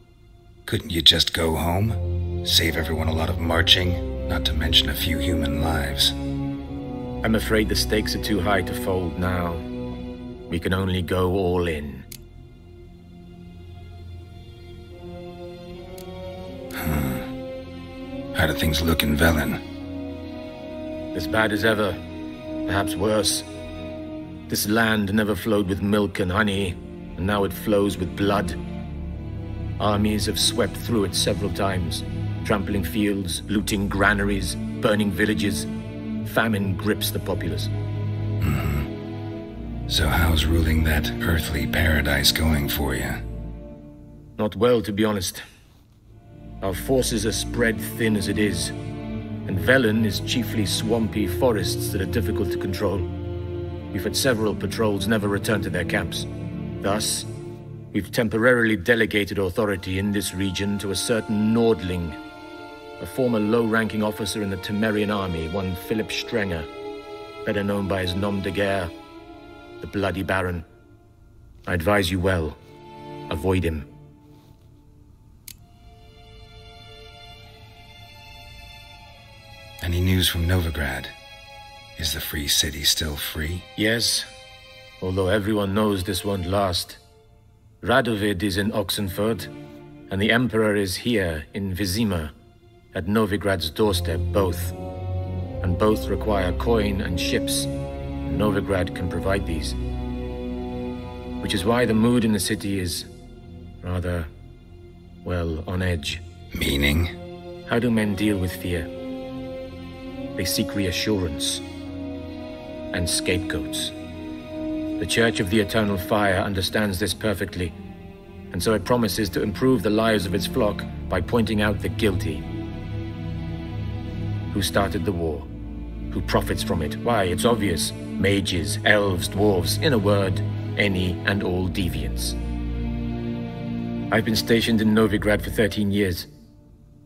Couldn't you just go home? Save everyone a lot of marching, not to mention a few human lives. I'm afraid the stakes are too high to fold now. We can only go all in. How do things look in Velen? As bad as ever, perhaps worse. This land never flowed with milk and honey, and now it flows with blood. Armies have swept through it several times, trampling fields, looting granaries, burning villages. Famine grips the populace. So how's ruling that earthly paradise going for you? Not well, to be honest. Our forces are spread thin as it is, and Velen is chiefly swampy forests that are difficult to control. We've had several patrols never return to their camps. Thus, we've temporarily delegated authority in this region to a certain Nordling, a former low-ranking officer in the Temerian army, one Philip Strenger, better known by his nom de guerre, the Bloody Baron. I advise you well. Avoid him. Any news from Novigrad? Is the free city still free? Yes, although everyone knows this won't last. Radovid is in Oxenfurt, and the Emperor is here in Vizima, at Novigrad's doorstep, both. And both require coin and ships. Novigrad can provide these. Which is why the mood in the city is rather, well, on edge. Meaning? How do men deal with fear? They seek reassurance and scapegoats. The Church of the Eternal Fire understands this perfectly, and so it promises to improve the lives of its flock by pointing out the guilty. Who started the war? Who profits from it? Why, it's obvious. Mages, elves, dwarves, in a word, any and all deviants. I've been stationed in Novigrad for 13 years.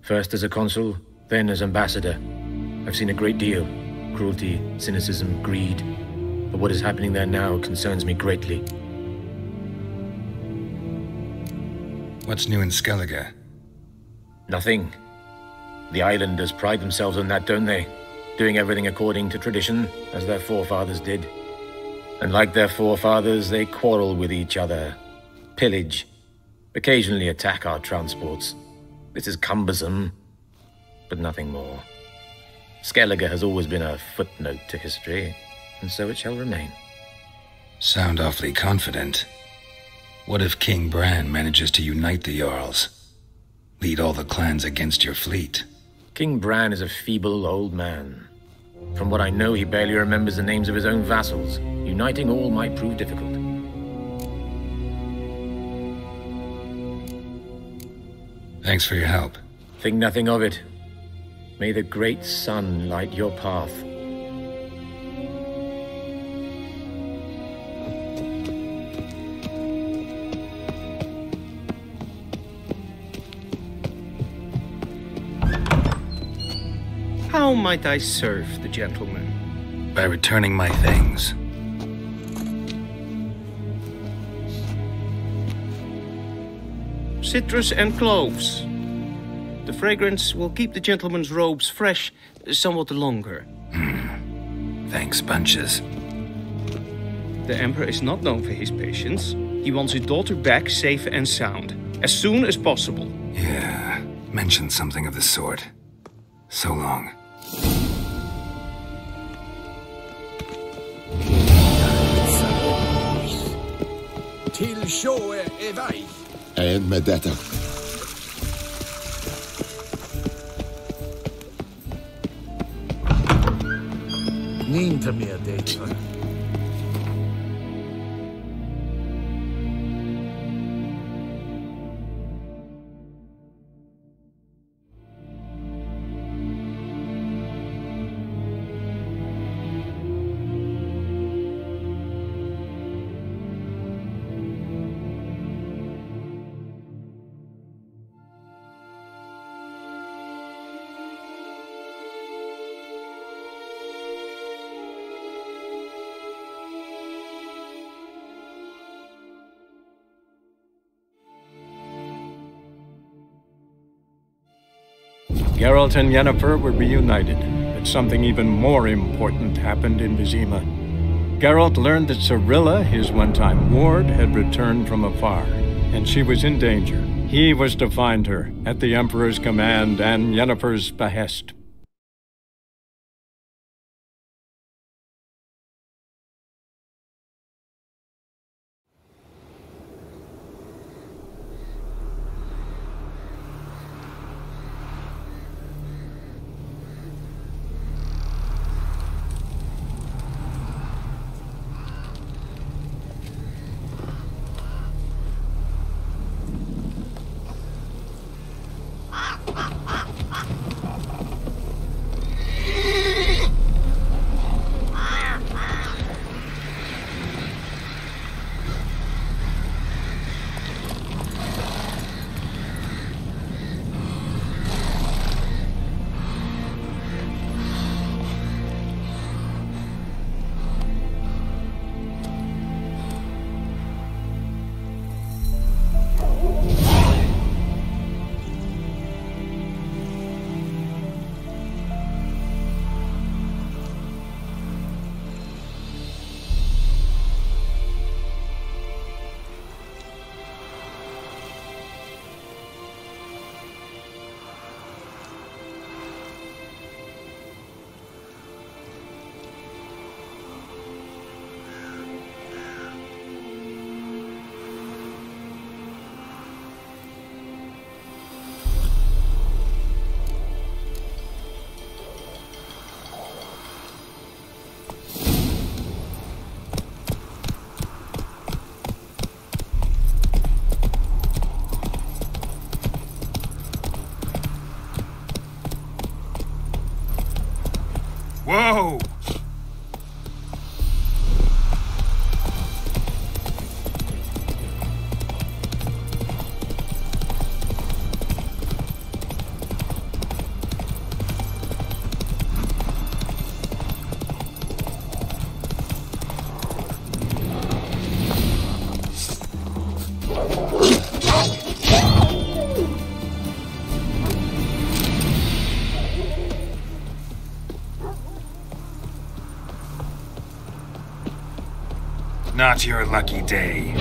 First as a consul, then as ambassador. I've seen a great deal. Cruelty, cynicism, greed. But what is happening there now concerns me greatly. What's new in Skellige? Nothing. The islanders pride themselves on that, don't they? Doing everything according to tradition, as their forefathers did. And like their forefathers, they quarrel with each other, pillage, occasionally attack our transports. This is cumbersome, but nothing more. Skellige has always been a footnote to history, and so it shall remain. Sound awfully confident. What if King Bran manages to unite the Jarls? Lead all the clans against your fleet? King Bran is a feeble old man. From what I know, he barely remembers the names of his own vassals. Uniting all might prove difficult. Thanks for your help. Think nothing of it. May the great sun light your path. How might I serve the gentleman? By returning my things. Citrus and cloves. The fragrance will keep the gentleman's robes fresh somewhat longer. Thanks, bunches. The Emperor is not known for his patience. He wants his daughter back safe and sound, as soon as possible. Yeah, mentioned something of the sort. So long. Till sjå är väg. En med detta. Inte mer det. Geralt and Yennefer were reunited, but something even more important happened in Vizima. Geralt learned that Cirilla, his one-time ward, had returned from afar, and she was in danger. He was to find her, at the Emperor's command and Yennefer's behest. Whoa! Not your lucky day.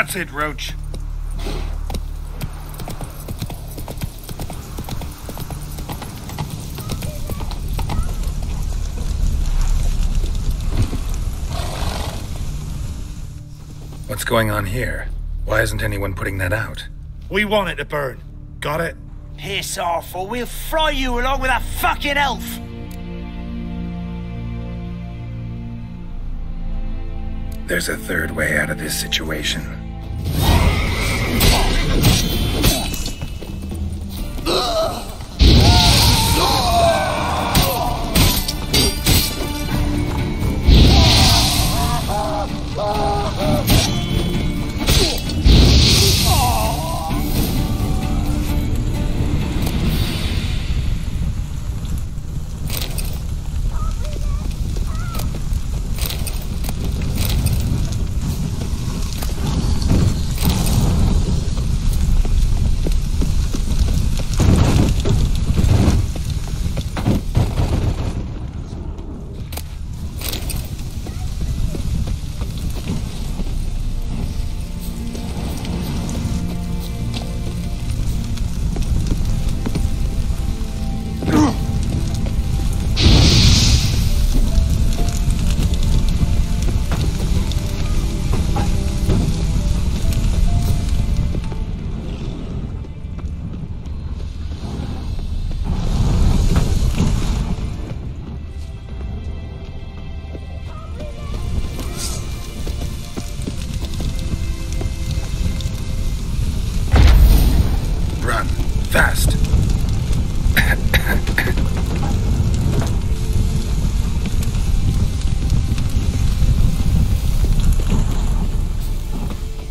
That's it, Roach. What's going on here? Why isn't anyone putting that out? We want it to burn. Got it? Piss off, or we'll fry you along with that fucking elf! There's a third way out of this situation. Fast.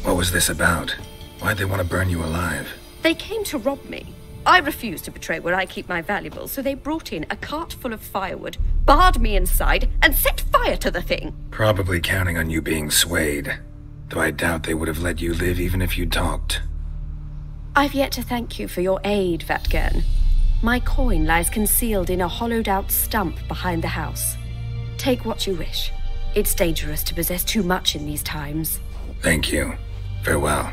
What was this about? Why'd they want to burn you alive? They came to rob me. I refused to betray where I keep my valuables, so they brought in a cart full of firewood, barred me inside, and set fire to the thing. Probably counting on you being swayed. Though I doubt they would have let you live even if you talked. I've yet to thank you for your aid, Vatgern. My coin lies concealed in a hollowed-out stump behind the house. Take what you wish. It's dangerous to possess too much in these times. Thank you. Farewell.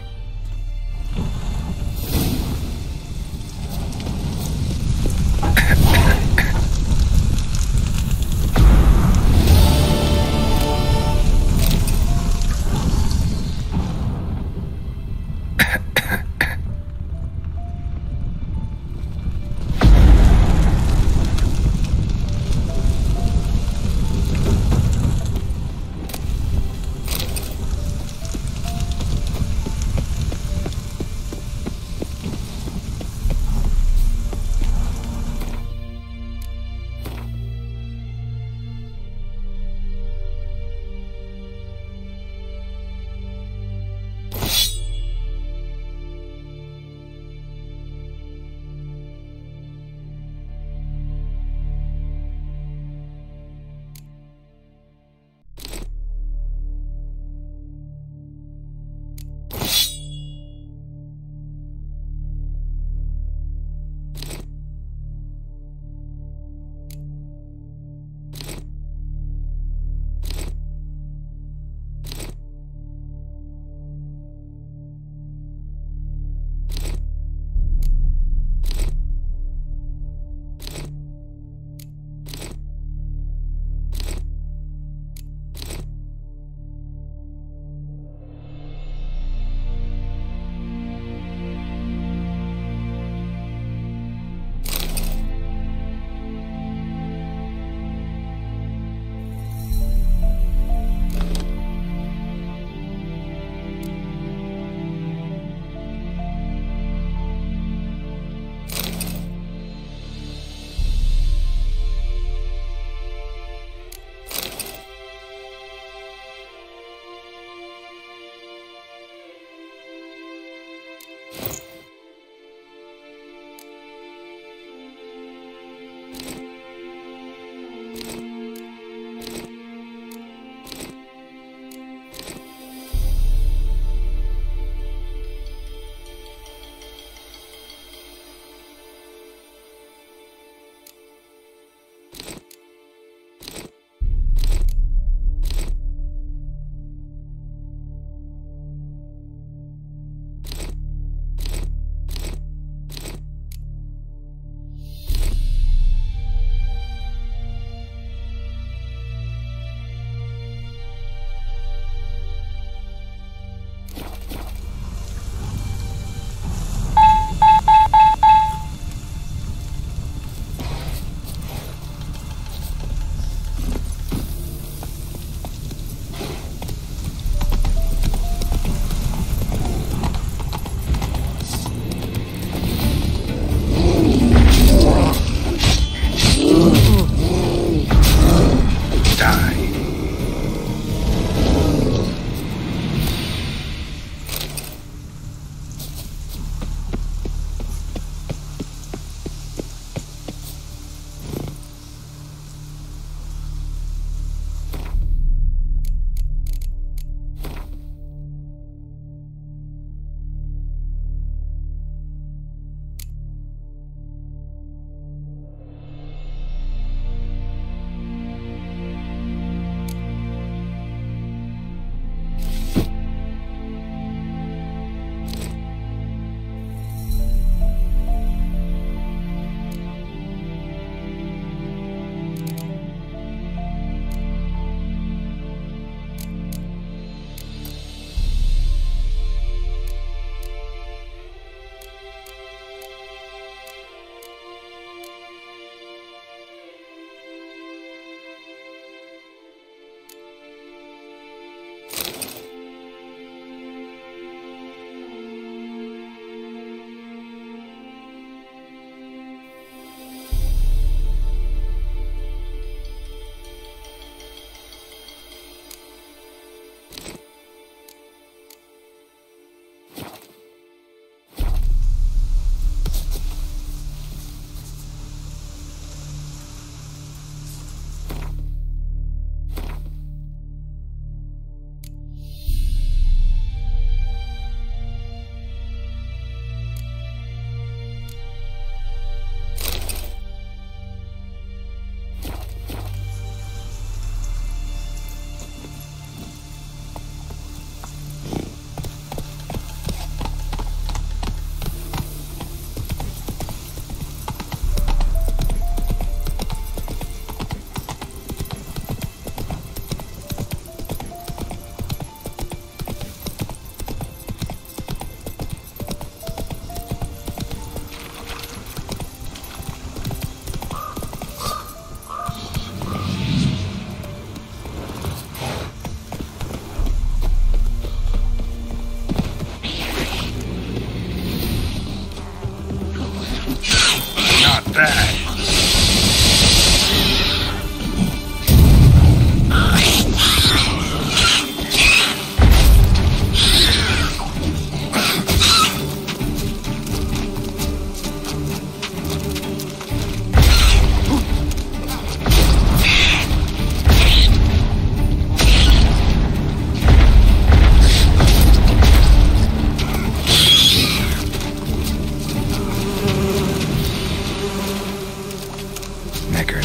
Not bad.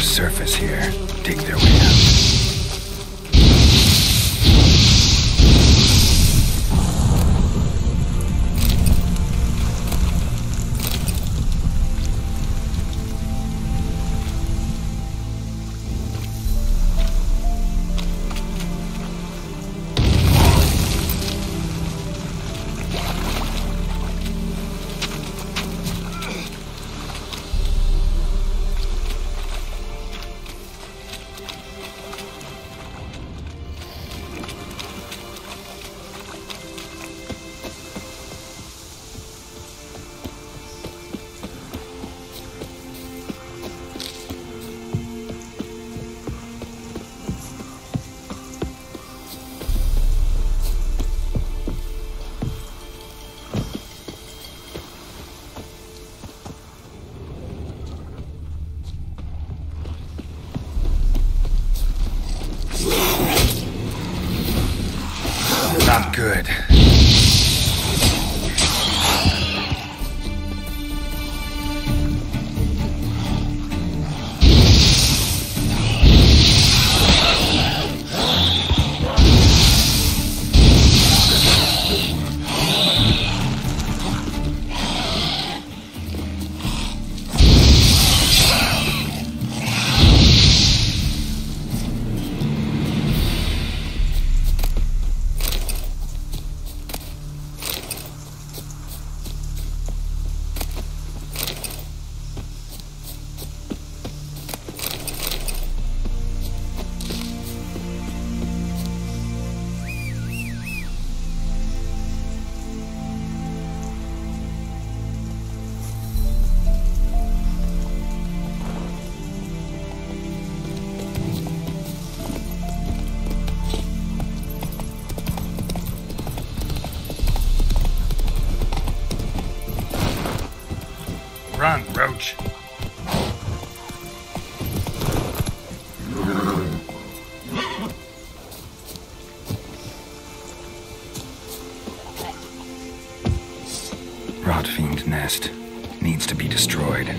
Surface here. Dig their way out. Not good. Run, Roach. Rot fiend nest. Needs to be destroyed.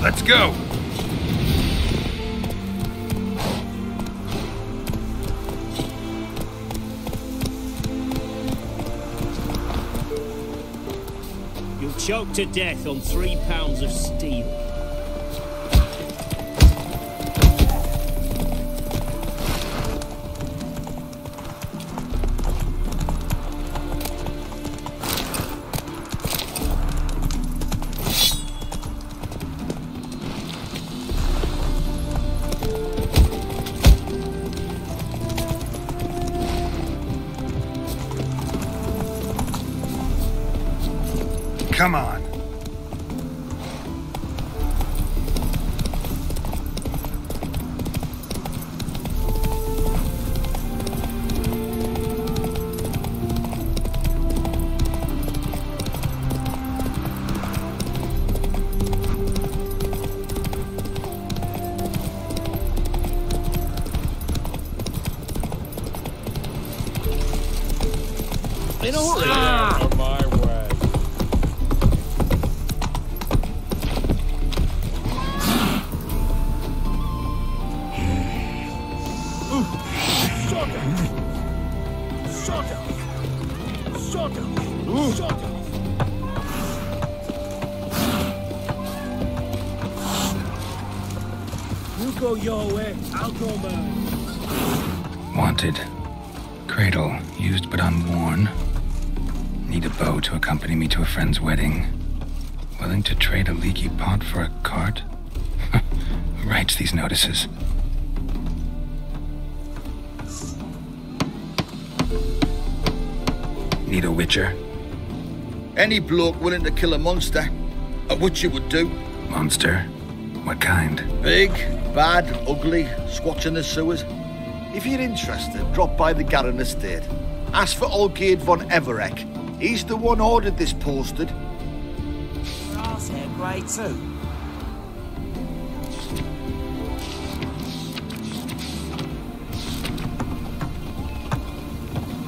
Let's go! You'll choke to death on 3 pounds of steel. Come on. In a hurry. My way. You go your way, I'll go mine. Wanted. Cradle, used but unworn. Need a bow to accompany me to a friend's wedding. Willing to trade a leaky pot for a cart? Who writes these notices? Need a witcher? Any bloke willing to kill a monster, a witcher would do. Monster? What kind? Big, bad, ugly, squats in the sewers. If you're interested, drop by the Garren estate. Ask for Olgierd von Everek. He's the one ordered this posted. Grass hair, great too.